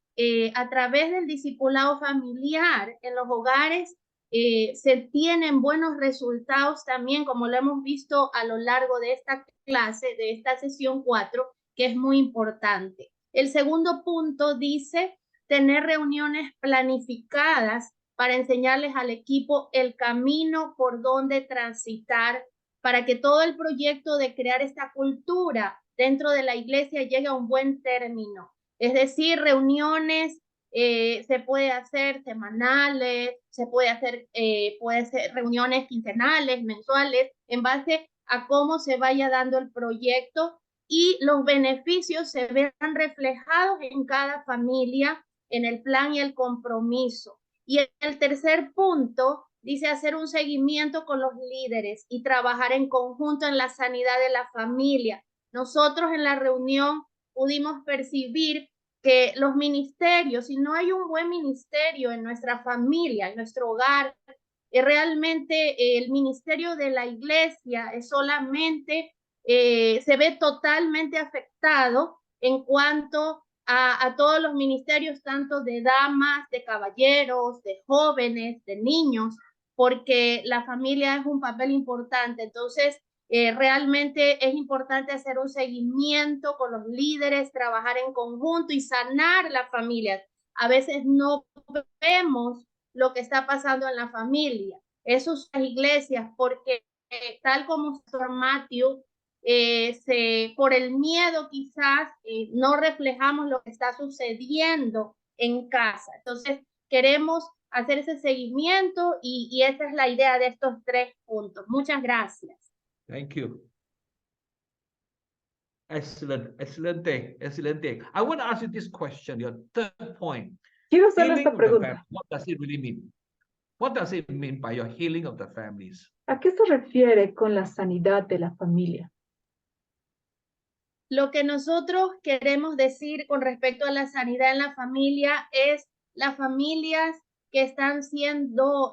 a través del discipulado familiar en los hogares se tienen buenos resultados también, como lo hemos visto a lo largo de esta clase, de esta sesión 4, que es muy importante. El segundo punto dice tener reuniones planificadas para enseñarles al equipo el camino por donde transitar para que todo el proyecto de crear esta cultura dentro de la iglesia llegue a un buen término. Es decir, reuniones se puede hacer semanales, puede ser reuniones quincenales, mensuales, en base a cómo se vaya dando el proyecto y los beneficios se vean reflejados en cada familia, en el plan y el compromiso. Y el tercer punto dice hacer un seguimiento con los líderes y trabajar en conjunto en la sanidad de la familia. Nosotros en la reunión pudimos percibir que los ministerios, si no hay un buen ministerio en nuestra familia, en nuestro hogar, realmente el ministerio de la iglesia es solamente, se ve totalmente afectado en cuanto a todos los ministerios, tanto de damas, de caballeros, de jóvenes, de niños, porque la familia es un papel importante. Entonces, realmente es importante hacer un seguimiento con los líderes, trabajar en conjunto y sanar las familias. A veces no vemos lo que está pasando en la familia. Esas iglesias, porque tal como Pastor Matthew, por el miedo quizás no reflejamos lo que está sucediendo en casa. Entonces, queremos hacer ese seguimiento y esa es la idea de estos 3 puntos. Muchas gracias. Thank you. Excellent, excellent day, excellent day. I want to ask you this question, your third point. Quiero hacerle Healing esta of the pregunta. family. What does it really mean? What does it mean by your healing of the families? ¿A qué se refiere con la sanidad de la familia? Lo que nosotros queremos decir con respecto a la sanidad en la familia es las familias que están siendo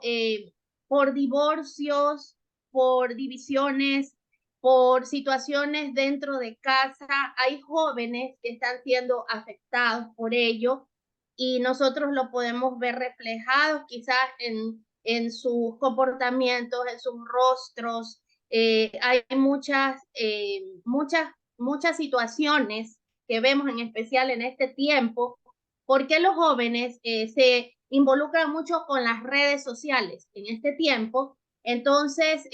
por divorcios, por divisiones, por situaciones dentro de casa. Hay jóvenes que están siendo afectados por ello y nosotros lo podemos ver reflejado quizás en sus comportamientos, en sus rostros. Hay muchas situaciones que vemos en especial en este tiempo, porque los jóvenes se involucran mucho con las redes sociales en este tiempo. Entonces,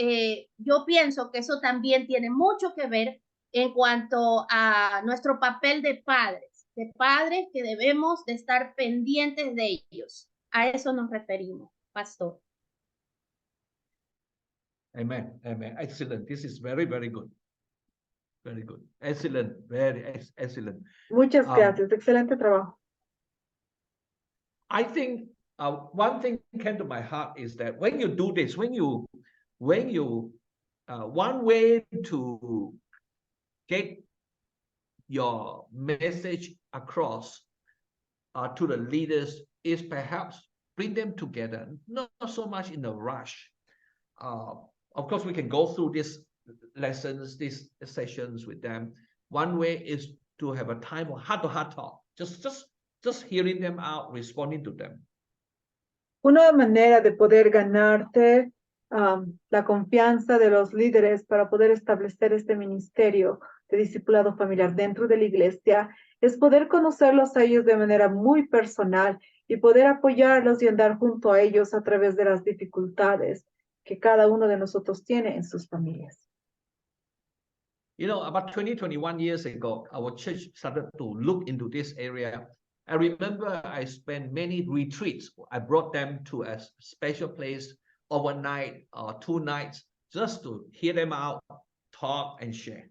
yo pienso que eso también tiene mucho que ver en cuanto a nuestro papel de padres que debemos de estar pendientes de ellos. A eso nos referimos, pastor. Amen, amen. Excellent. This is very, very good. Very good. Excellent. Very excellent. Muchas gracias. Excelente trabajo. I think one thing came to my heart is that when you do this, when you one way to get your message across to the leaders is perhaps bring them together, not so much in a rush. Of course, we can go through these lessons, these sessions with them. One way is to have a time of heart-to-heart talk, just hearing them out, responding to them. Una manera de poder ganarte la confianza de los líderes para poder establecer este ministerio de discipulado familiar dentro de la iglesia es poder conocerlos a ellos de manera muy personal y poder apoyarlos y andar junto a ellos a través de las dificultades que cada uno de nosotros tiene en sus familias. You know, about 21 years ago, our church started to look into this area. I remember I spent many retreats. I brought them to a special place overnight or 2 nights just to hear them out, talk and share.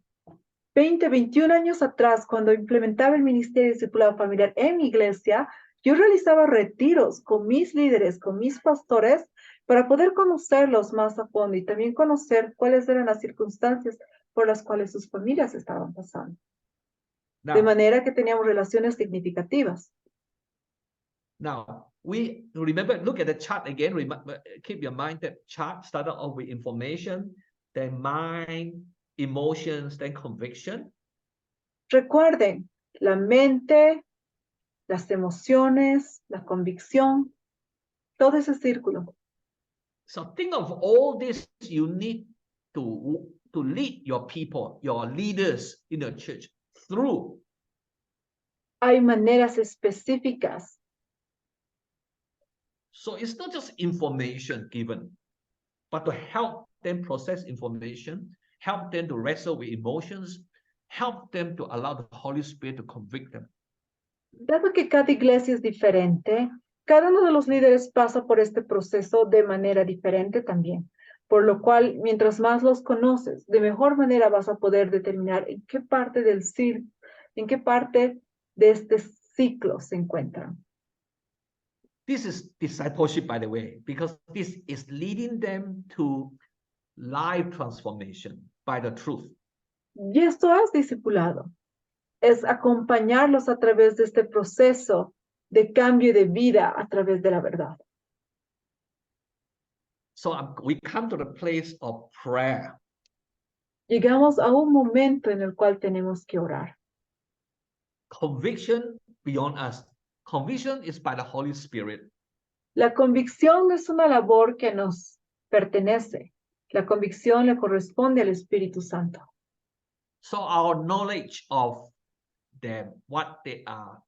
20, 21 años atrás, cuando implementaba el Ministerio de Discipulado Familiar en mi iglesia, yo realizaba retiros con mis líderes, con mis pastores, para poder conocerlos más a fondo y también conocer cuáles eran las circunstancias por las cuales sus familias estaban pasando. De Now, manera que teníamos relaciones significativas. now we remember, look at the chart again. Keep your mind that chart started off with information, then mind, emotions, then conviction. Recuerden, la mente, las emociones, la convicción, todo ese círculo. So think of all this you need to lead your people, your leaders in the church through. Hay maneras específicas. So it's not just information given, but to help them process information, help them to wrestle with emotions, help them to allow the Holy Spirit to convict them. Dado que cada iglesia es diferente, cada uno de los líderes pasa por este proceso de manera diferente también. Por lo cual, mientras más los conoces, de mejor manera vas a poder determinar en qué parte en qué parte de este ciclo se encuentran. This is discipleship, by the way, because this is leading them to life transformation by the truth. Y esto es discipulado. Es acompañarlos a través de este proceso de cambio de vida a través de la verdad. So we come to the place of prayer. Llegamos a un momento en el cual tenemos que orar. Conviction beyond us. Conviction is by the Holy Spirit. La convicción no es una labor que nos pertenece. La convicción le corresponde al Espíritu Santo. So our knowledge of them, what they are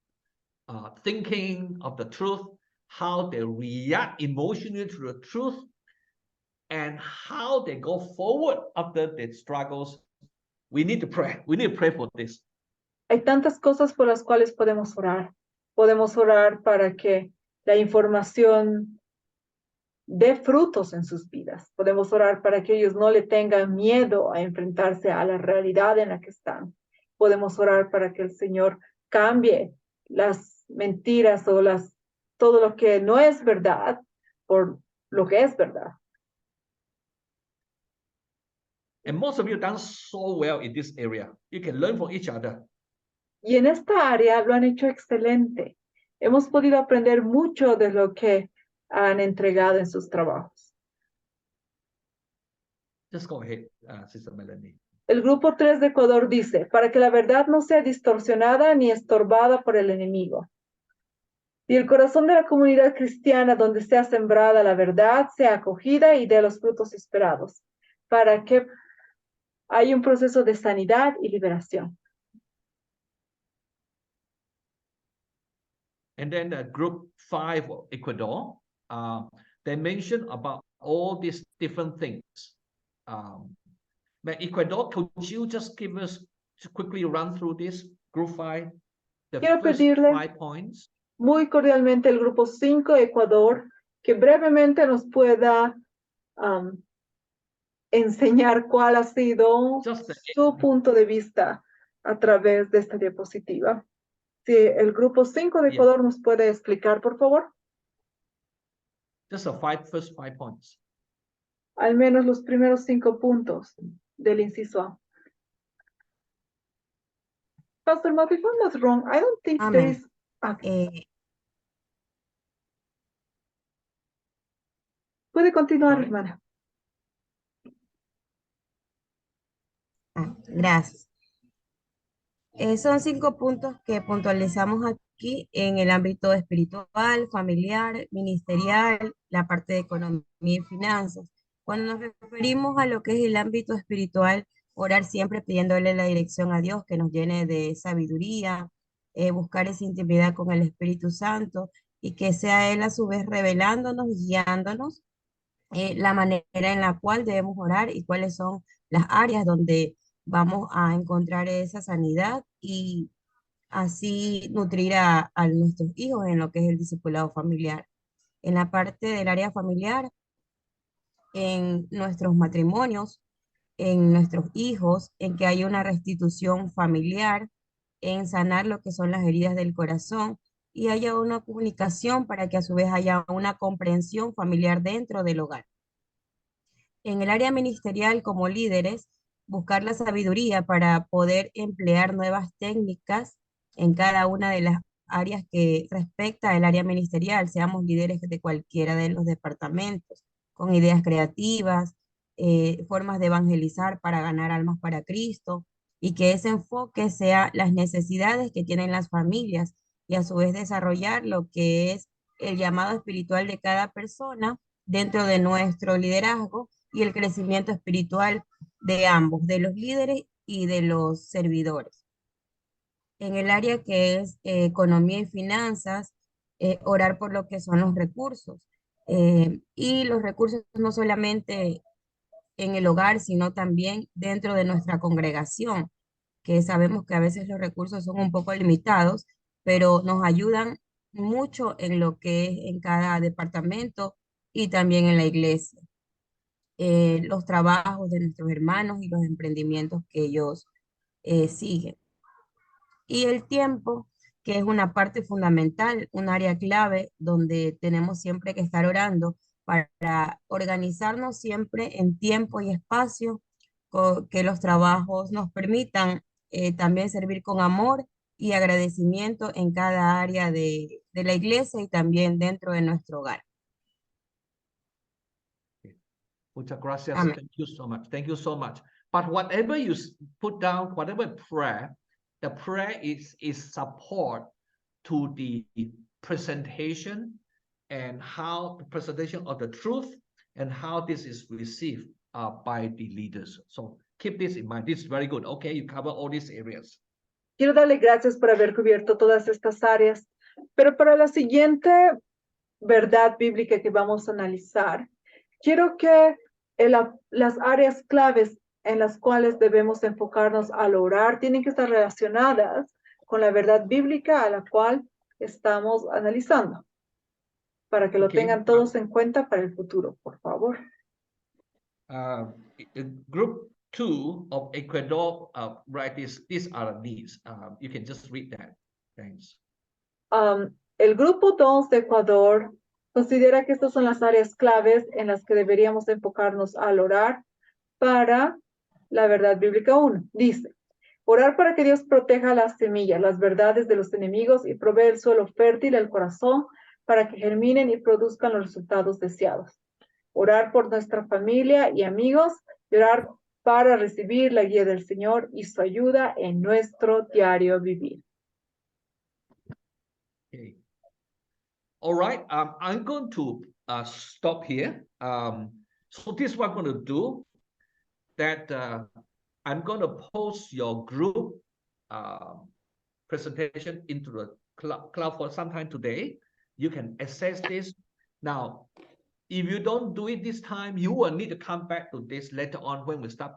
thinking of the truth, how they react emotionally to the truth, and how they go forward after the struggles. We need to pray. We need to pray for this. Hay tantas cosas por las cuales podemos orar. Podemos orar para que la información dé frutos en sus vidas. Podemos orar para que ellos no le tengan miedo a enfrentarse a la realidad en la que están. Podemos orar para que el Señor cambie las mentiras o todo lo que no es verdad por lo que es verdad. And most of you have done so well in this area. You can learn from each other. Y en esta área lo han hecho excelente. Hemos podido aprender mucho de lo que han entregado en sus trabajos. Just go ahead, Sister Melanie. El grupo 3 de Ecuador dice, para que la verdad no sea distorsionada ni estorbada por el enemigo. Y el corazón de la comunidad cristiana donde sea sembrada la verdad sea acogida y dé los frutos esperados, para que haya un proceso de sanidad y liberación. And then group 5 of Ecuador, they mentioned about all these different things. But Ecuador, could you just give us quickly run through this group 5, the Quiero first pedirle 5 points? Muy cordialmente el grupo 5 Ecuador, que brevemente nos pueda enseñar cuál ha sido su punto de vista a través de esta diapositiva. Si el grupo 5 de Ecuador nos puede explicar, por favor. Just the first 5 points. Al menos los primeros 5 puntos del inciso A. Pastor Matthew, if I'm not wrong, I don't think there is... Puede continuar, hermana. Gracias. Son 5 puntos que puntualizamos aquí en el ámbito espiritual, familiar, ministerial, la parte de economía y finanzas. Cuando nos referimos a lo que es el ámbito espiritual, orar siempre pidiéndole la dirección a Dios, que nos llene de sabiduría, buscar esa intimidad con el Espíritu Santo y que sea Él a su vez revelándonos, guiándonos la manera en la cual debemos orar y cuáles son las áreas donde vamos a encontrar esa sanidad y así nutrir a nuestros hijos en lo que es el discipulado familiar. En la parte del área familiar, en nuestros matrimonios, en nuestros hijos, en que haya una restitución familiar, en sanar lo que son las heridas del corazón y haya una comunicación para que a su vez haya una comprensión familiar dentro del hogar. En el área ministerial, como líderes, buscar la sabiduría para poder emplear nuevas técnicas en cada una de las áreas que respecta al área ministerial, seamos líderes de cualquiera de los departamentos, con ideas creativas, formas de evangelizar para ganar almas para Cristo, y que ese enfoque sea las necesidades que tienen las familias y a su vez desarrollar lo que es el llamado espiritual de cada persona dentro de nuestro liderazgo y el crecimiento espiritual de ambos, de los líderes y de los servidores. En el área que es economía y finanzas, orar por lo que son los recursos. Y los recursos no solamente en el hogar, sino también dentro de nuestra congregación, que sabemos que a veces los recursos son un poco limitados, pero nos ayudan mucho en lo que es en cada departamento y también en la iglesia. Los trabajos de nuestros hermanos y los emprendimientos que ellos siguen. Y el tiempo, que es una parte fundamental, un área clave donde tenemos siempre que estar orando para organizarnos siempre en tiempo y espacio, que los trabajos nos permitan también servir con amor y agradecimiento en cada área de la iglesia y también dentro de nuestro hogar. Muchas gracias. Amén. Thank you so much. Thank you so much. But whatever you put down, whatever prayer, the prayer is support to the presentation and how the presentation of the truth and how this is received by the leaders. So keep this in mind. This is very good. Okay, you cover all these areas. Quiero darle gracias por haber cubierto todas estas áreas, pero para la siguiente verdad bíblica que vamos a analizar, quiero que las áreas claves en las cuales debemos enfocarnos al orar tienen que estar relacionadas con la verdad bíblica a la cual estamos analizando, para que lo tengan todos en cuenta para el futuro, por favor. Group 2 of Ecuador, right, these are the needs. You can just read that. Thanks. El grupo 2 de Ecuador considera que estas son las áreas claves en las que deberíamos enfocarnos al orar para la verdad bíblica 1. Dice, orar para que Dios proteja las semillas, las verdades de los enemigos y provee el suelo fértil al corazón para que germinen y produzcan los resultados deseados. Orar por nuestra familia y amigos y orar para recibir la guía del Señor y su ayuda en nuestro diario vivir. Okay. All right, I'm going to stop here. So this is what I'm going to do, that I'm going to post your group presentation into the cloud for some time today. You can access this. Now, if you don't do it this time, you will need to come back to this later on when we start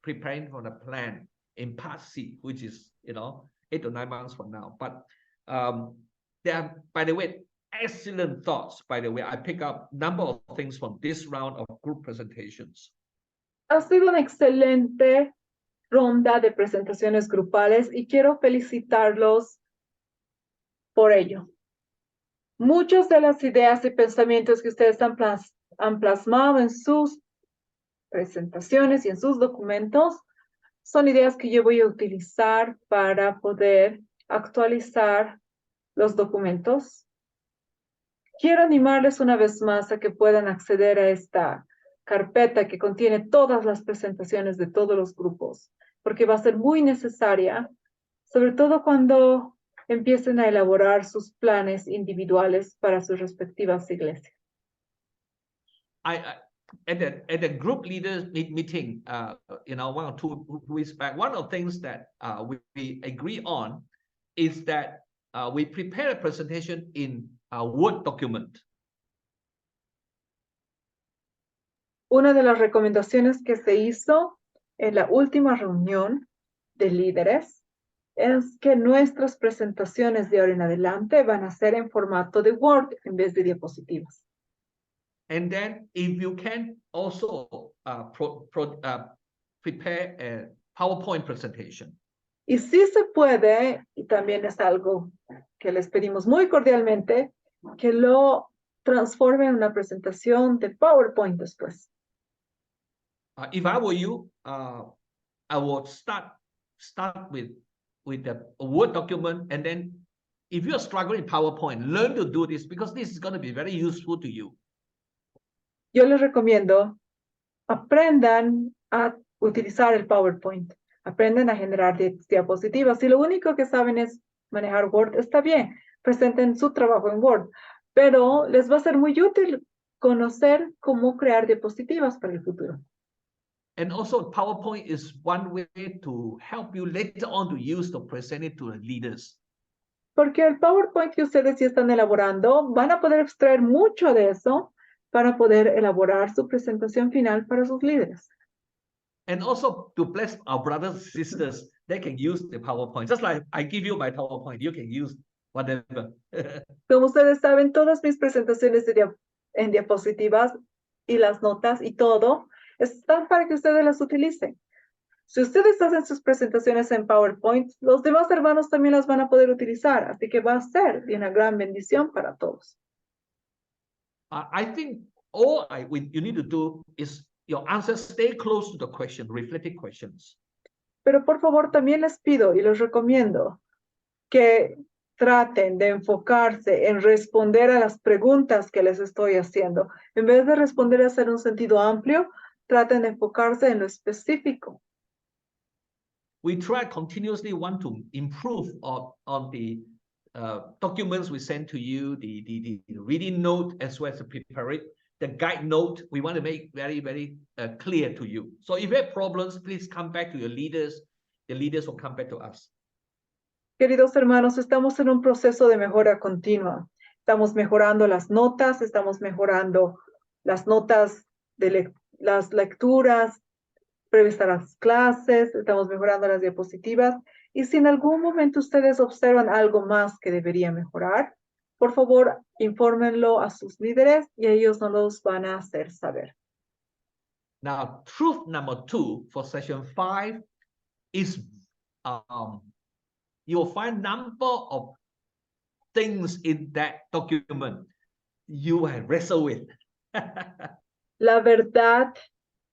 preparing for the plan in part C, which is, 8 to 9 months from now. But there are, by the way, excellent thoughts. By the way, I pick up a number of things from this round of group presentations. Ha sido una excelente ronda de presentaciones grupales y quiero felicitarlos por ello. Muchas de las ideas y pensamientos que ustedes han plasmado en sus presentaciones y en sus documentos son ideas que yo voy a utilizar para poder actualizar los documentos. Quiero animarles una vez más a que puedan acceder a esta carpeta que contiene todas las presentaciones de todos los grupos, porque va a ser muy necesaria, sobre todo cuando empiecen a elaborar sus planes individuales para sus respectivas iglesias. At the group leaders meeting, 1 or 2 weeks back, one of the things that we agree on is that we prepare a presentation in a Word document. Una de las recomendaciones que se hizo en la última reunión de líderes es que nuestras presentaciones de ahora en adelante van a ser en formato de Word en vez de diapositivas. And then if you can also prepare a PowerPoint presentation. Y sí se puede, y también es algo que les pedimos muy cordialmente, que lo transforme en una presentación de PowerPoint después. If I were you, I would start with the Word document, and then if you're struggling in PowerPoint, learn to do this because this is going to be very useful to you. Yo les recomiendo, aprendan a utilizar el PowerPoint, aprendan a generar diapositivas. Si lo único que saben es manejar Word, está bien, presenten su trabajo en Word, pero les va a ser muy útil conocer cómo crear diapositivas para el futuro. And also PowerPoint is one way to help you later on to use to present it to the leaders. Porque el PowerPoint que ustedes ya están elaborando, van a poder extraer mucho de eso para poder elaborar su presentación final para sus líderes. And also to bless our brothers and sisters, they can use the PowerPoint. Just like I give you my PowerPoint, you can use whatever. Como ustedes saben, todas mis presentaciones en diapositivas y las notas y todo están para que ustedes las utilicen. Si ustedes hacen sus presentaciones en PowerPoint, los demás hermanos también las van a poder utilizar, así que va a ser de una gran bendición para todos. I think all you need to do is your answers stay close to the question, reflective questions. Pero por favor, también les pido y les recomiendo que traten de enfocarse en responder a las preguntas que les estoy haciendo. En vez de responder a hacer un sentido amplio, traten de enfocarse en lo específico. We try continuously want to improve on the documents we send to you, the reading note, as well as the guide note. We want to make very, very clear to you. So if you have problems, please come back to your leaders. The leaders will come back to us. Queridos hermanos, estamos en un proceso de mejora continua. Estamos mejorando las notas, estamos mejorando las notas de las lecturas previas a las clases, estamos mejorando las diapositivas. Y si en algún momento ustedes observan algo más que debería mejorar, por favor, infórmenlo a sus líderes y ellos nos los van a hacer saber. Now, truth number 2 for session 5 is you'll find number of things in that document you have wrestled with. La verdad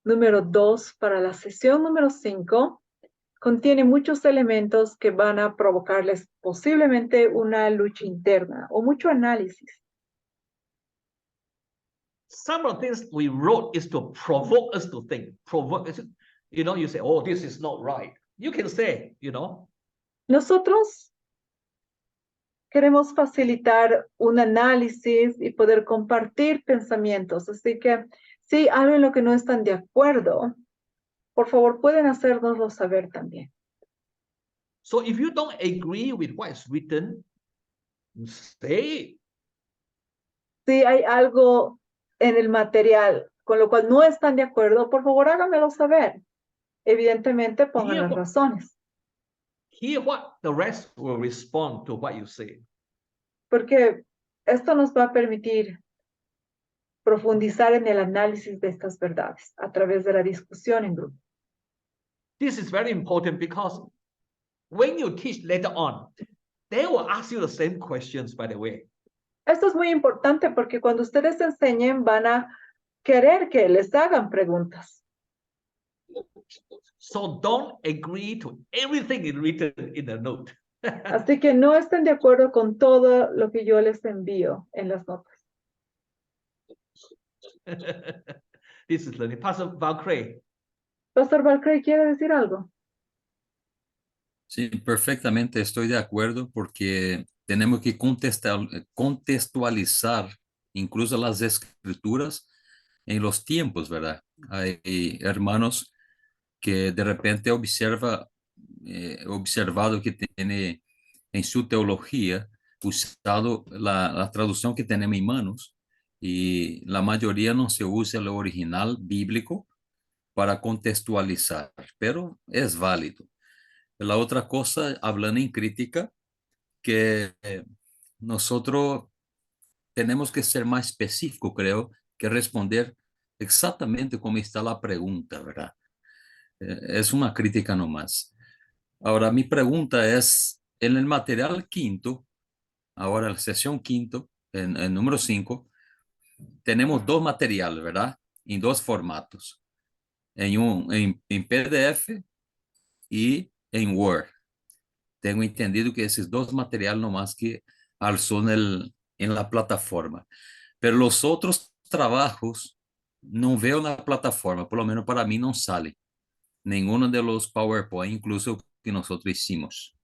número 2 para la sesión número 5 contiene muchos elementos que van a provocarles posiblemente una lucha interna o mucho análisis. Some of the things we wrote is to provoke us to think. Provoke us, you know, you say, oh, this is not right. You can say, you know. Nosotros queremos facilitar un análisis y poder compartir pensamientos. Así que si algo en lo que no están de acuerdo, por favor, pueden hacérnoslo saber también. So if you don't agree with what is written, say it. Si hay algo en el material con lo cual no están de acuerdo, por favor, háganmelo saber. Evidentemente, pongan las razones. Hear what the rest will respond to what you say. Porque esto nos va a permitir profundizar en el análisis de estas verdades a través de la discusión en grupo. This is very important because when you teach later on, they will ask you the same questions, by the way. Esto es muy importante porque cuando ustedes enseñen van a querer que les hagan preguntas. So don't agree to everything written in the note. Así que no estén de acuerdo con todo lo que yo les envío en las notas. This is learning. Pastor Valcray. Pastor Valcray, ¿quiere decir algo? Sí, perfectamente estoy de acuerdo porque tenemos que contextualizar incluso las escrituras en los tiempos, ¿verdad? Hay hermanos que de repente observado que tiene en su teología usado la traducción que tenemos en manos y la mayoría no se usa el original bíblico para contextualizar, pero es válido. La otra cosa, hablando en crítica, que nosotros tenemos que ser más específicos, creo, que responder exactamente como está la pregunta, ¿verdad? Es una crítica nomás. Ahora, mi pregunta es, en el material quinto, ahora la sesión quinto, en número 5, tenemos dos materiales, ¿verdad? En dos formatos, en PDF y en Word. Tengo entendido que esos dos materiales nomás que alzó en la plataforma. Pero los otros trabajos no veo en la plataforma, por lo menos para mí no sale. Ninguno de los PowerPoint, incluso que nosotros hicimos.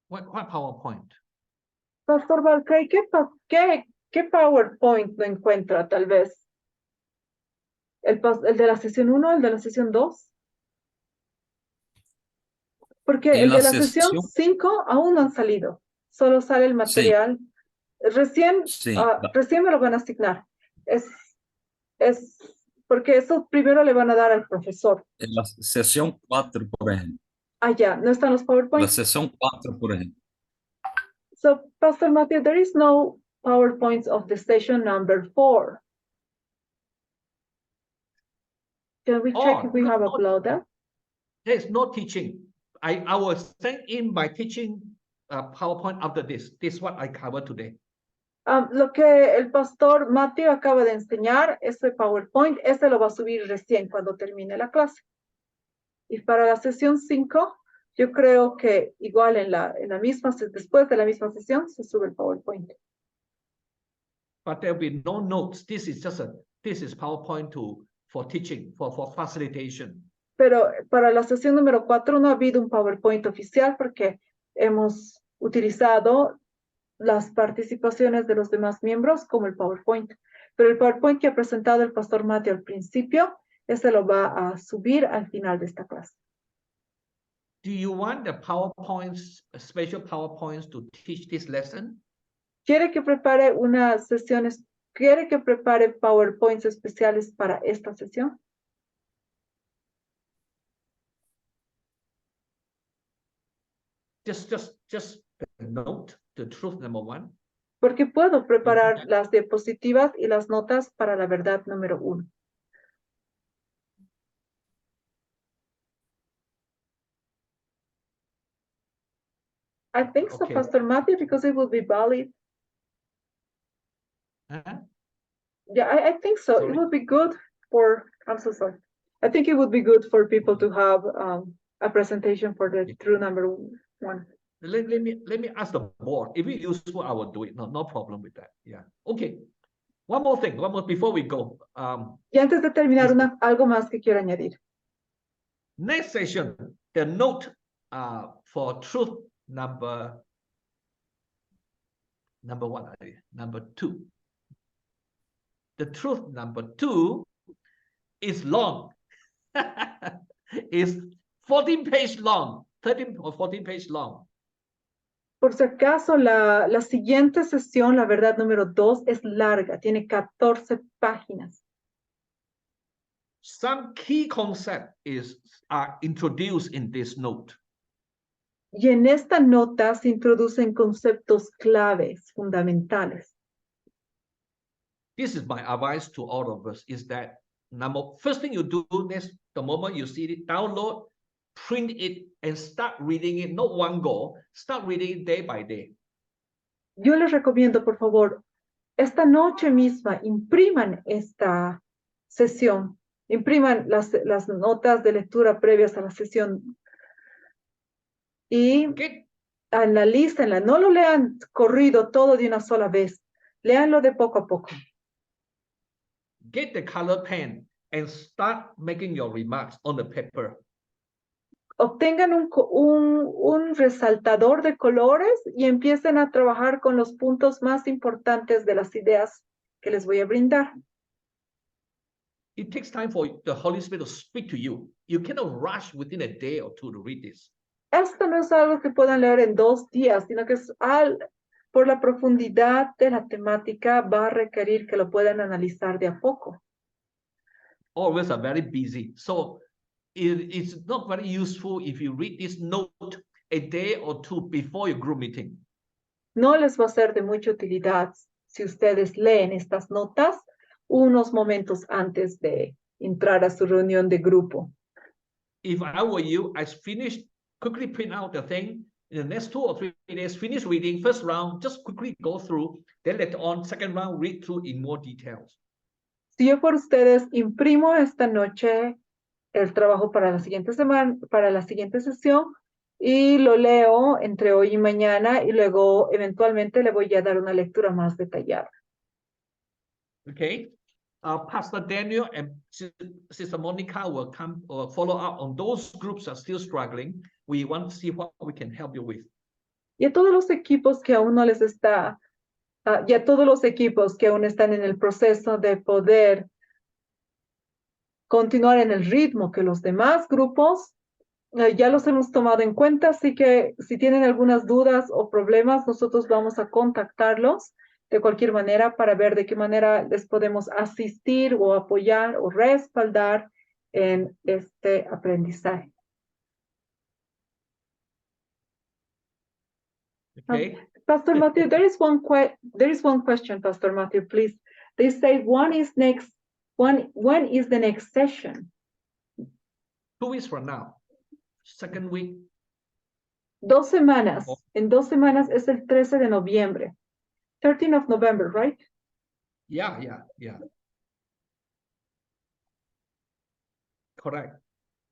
What PowerPoint? Pastor Balcay, ¿qué PowerPoint no encuentra tal vez? ¿El de la sesión 1, el de la sesión 2? Porque En el la de la sesión sesión, 5 aún no han salido. Solo sale el sí, material. Recién, sí. recién me lo van a asignar. Es porque eso primero le van a dar al profesor. En la sesión 4, por ejemplo. Ah, ya, ¿no están los La PowerPoint? sesión 4, por ejemplo. So, Pastor Matthew, there is no PowerPoints of the session number 4. Can we check if we have uploaded? There's no teaching. I will send in my teaching PowerPoint after this. This is what I covered today. Lo que el pastor Matthew acaba de enseñar, ese PowerPoint, ese lo va a subir recién cuando termine la clase. Y para la sesión 5, yo creo que igual en la misma, después de la misma sesión, se sube el PowerPoint. But there will be no notes. This is PowerPoint for teaching, for facilitation. Pero para la sesión número 4 no ha habido un PowerPoint oficial porque hemos utilizado las participaciones de los demás miembros como el PowerPoint. Pero el PowerPoint que ha presentado el pastor Matthew al principio, ese lo va a subir al final de esta clase. Do you want the PowerPoints, special PowerPoints to teach this lesson? ¿Quiere que prepare quiere que prepare PowerPoints especiales para esta sesión? Just note the truth number 1. Porque puedo preparar las diapositivas y las notas para la verdad número 1. I think so, Okay. Pastor Matthew, because it will be valid. Yeah, I think so. Sorry? It would be good for, I'm so sorry. I think it would be good for people to have a presentation for the true number 1. Let me ask the board. If it's useful, I will do it. No problem with that. Yeah. Okay. One more thing. Before we go. Y antes de terminar, algo más que quiero añadir. Next session, the note for truth number 2. The truth number 2 is long. It's 14 page long, 13 or 14 page long. Por si acaso, la siguiente sesión, la verdad número 2, es larga, tiene 14 páginas. Some key concepts are introduced in this note. Y en esta nota se introducen conceptos claves, fundamentales. This is my advice to all of us, is that first thing you do is the moment you see it, download, print it, and start reading it, not one go, start reading it day by day. Yo les recomiendo, por favor, esta noche misma impriman esta sesión, impriman las notas de lectura previas a la sesión y analícenla, no lo lean corrido todo de una sola vez, léanlo de poco a poco. Get the color pen and start making your remarks on the paper. Obtengan un resaltador de colores y empiecen a trabajar con los puntos más importantes de las ideas que les voy a brindar. It takes time for the Holy Spirit to speak to you. You cannot rush within a day or two to read this. Esto no es algo que puedan leer en 2 días, sino que es por la profundidad de la temática va a requerir que lo puedan analizar de a poco. Always are very busy. So it's not very useful if you read this note a day or two before your group meeting. No les va a ser de mucha utilidad si ustedes leen estas notas unos momentos antes de entrar a su reunión de grupo. If I were you, I quickly print out the thing. In the next 2 or 3 days, finish reading first round, just quickly go through. Then later on, second round, read through in more details. Si yo por ustedes imprimo esta noche el trabajo para la siguiente semana, para la siguiente sesión, y lo leo entre hoy y mañana, y luego eventualmente le voy a dar una lectura más detallada. Okay. Pastor Daniel and Sister Monica will come or follow up on those groups that are still struggling. We want to see what we can help you with. Y a todos los equipos que aún no les está, y a todos los equipos que aún están en el proceso de poder continuar en el ritmo que los demás grupos, ya los hemos tomado en cuenta, así que si tienen algunas dudas o problemas, nosotros vamos a contactarlos de cualquier manera para ver de qué manera les podemos asistir o apoyar o respaldar en este aprendizaje. Okay. Pastor Matthew, there is one question, Pastor Matthew, please. They say when is the next session? 2 weeks from now. Second week. 2 semanas. En 2 semanas es el 13 de noviembre. 13th of November, right? Yeah. Correct.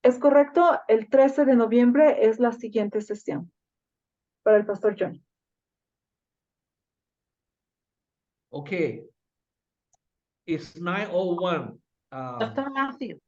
Es correcto, el 13 de noviembre es la siguiente sesión para el Pastor John. Okay. It's 9:01. Pastor Matthew.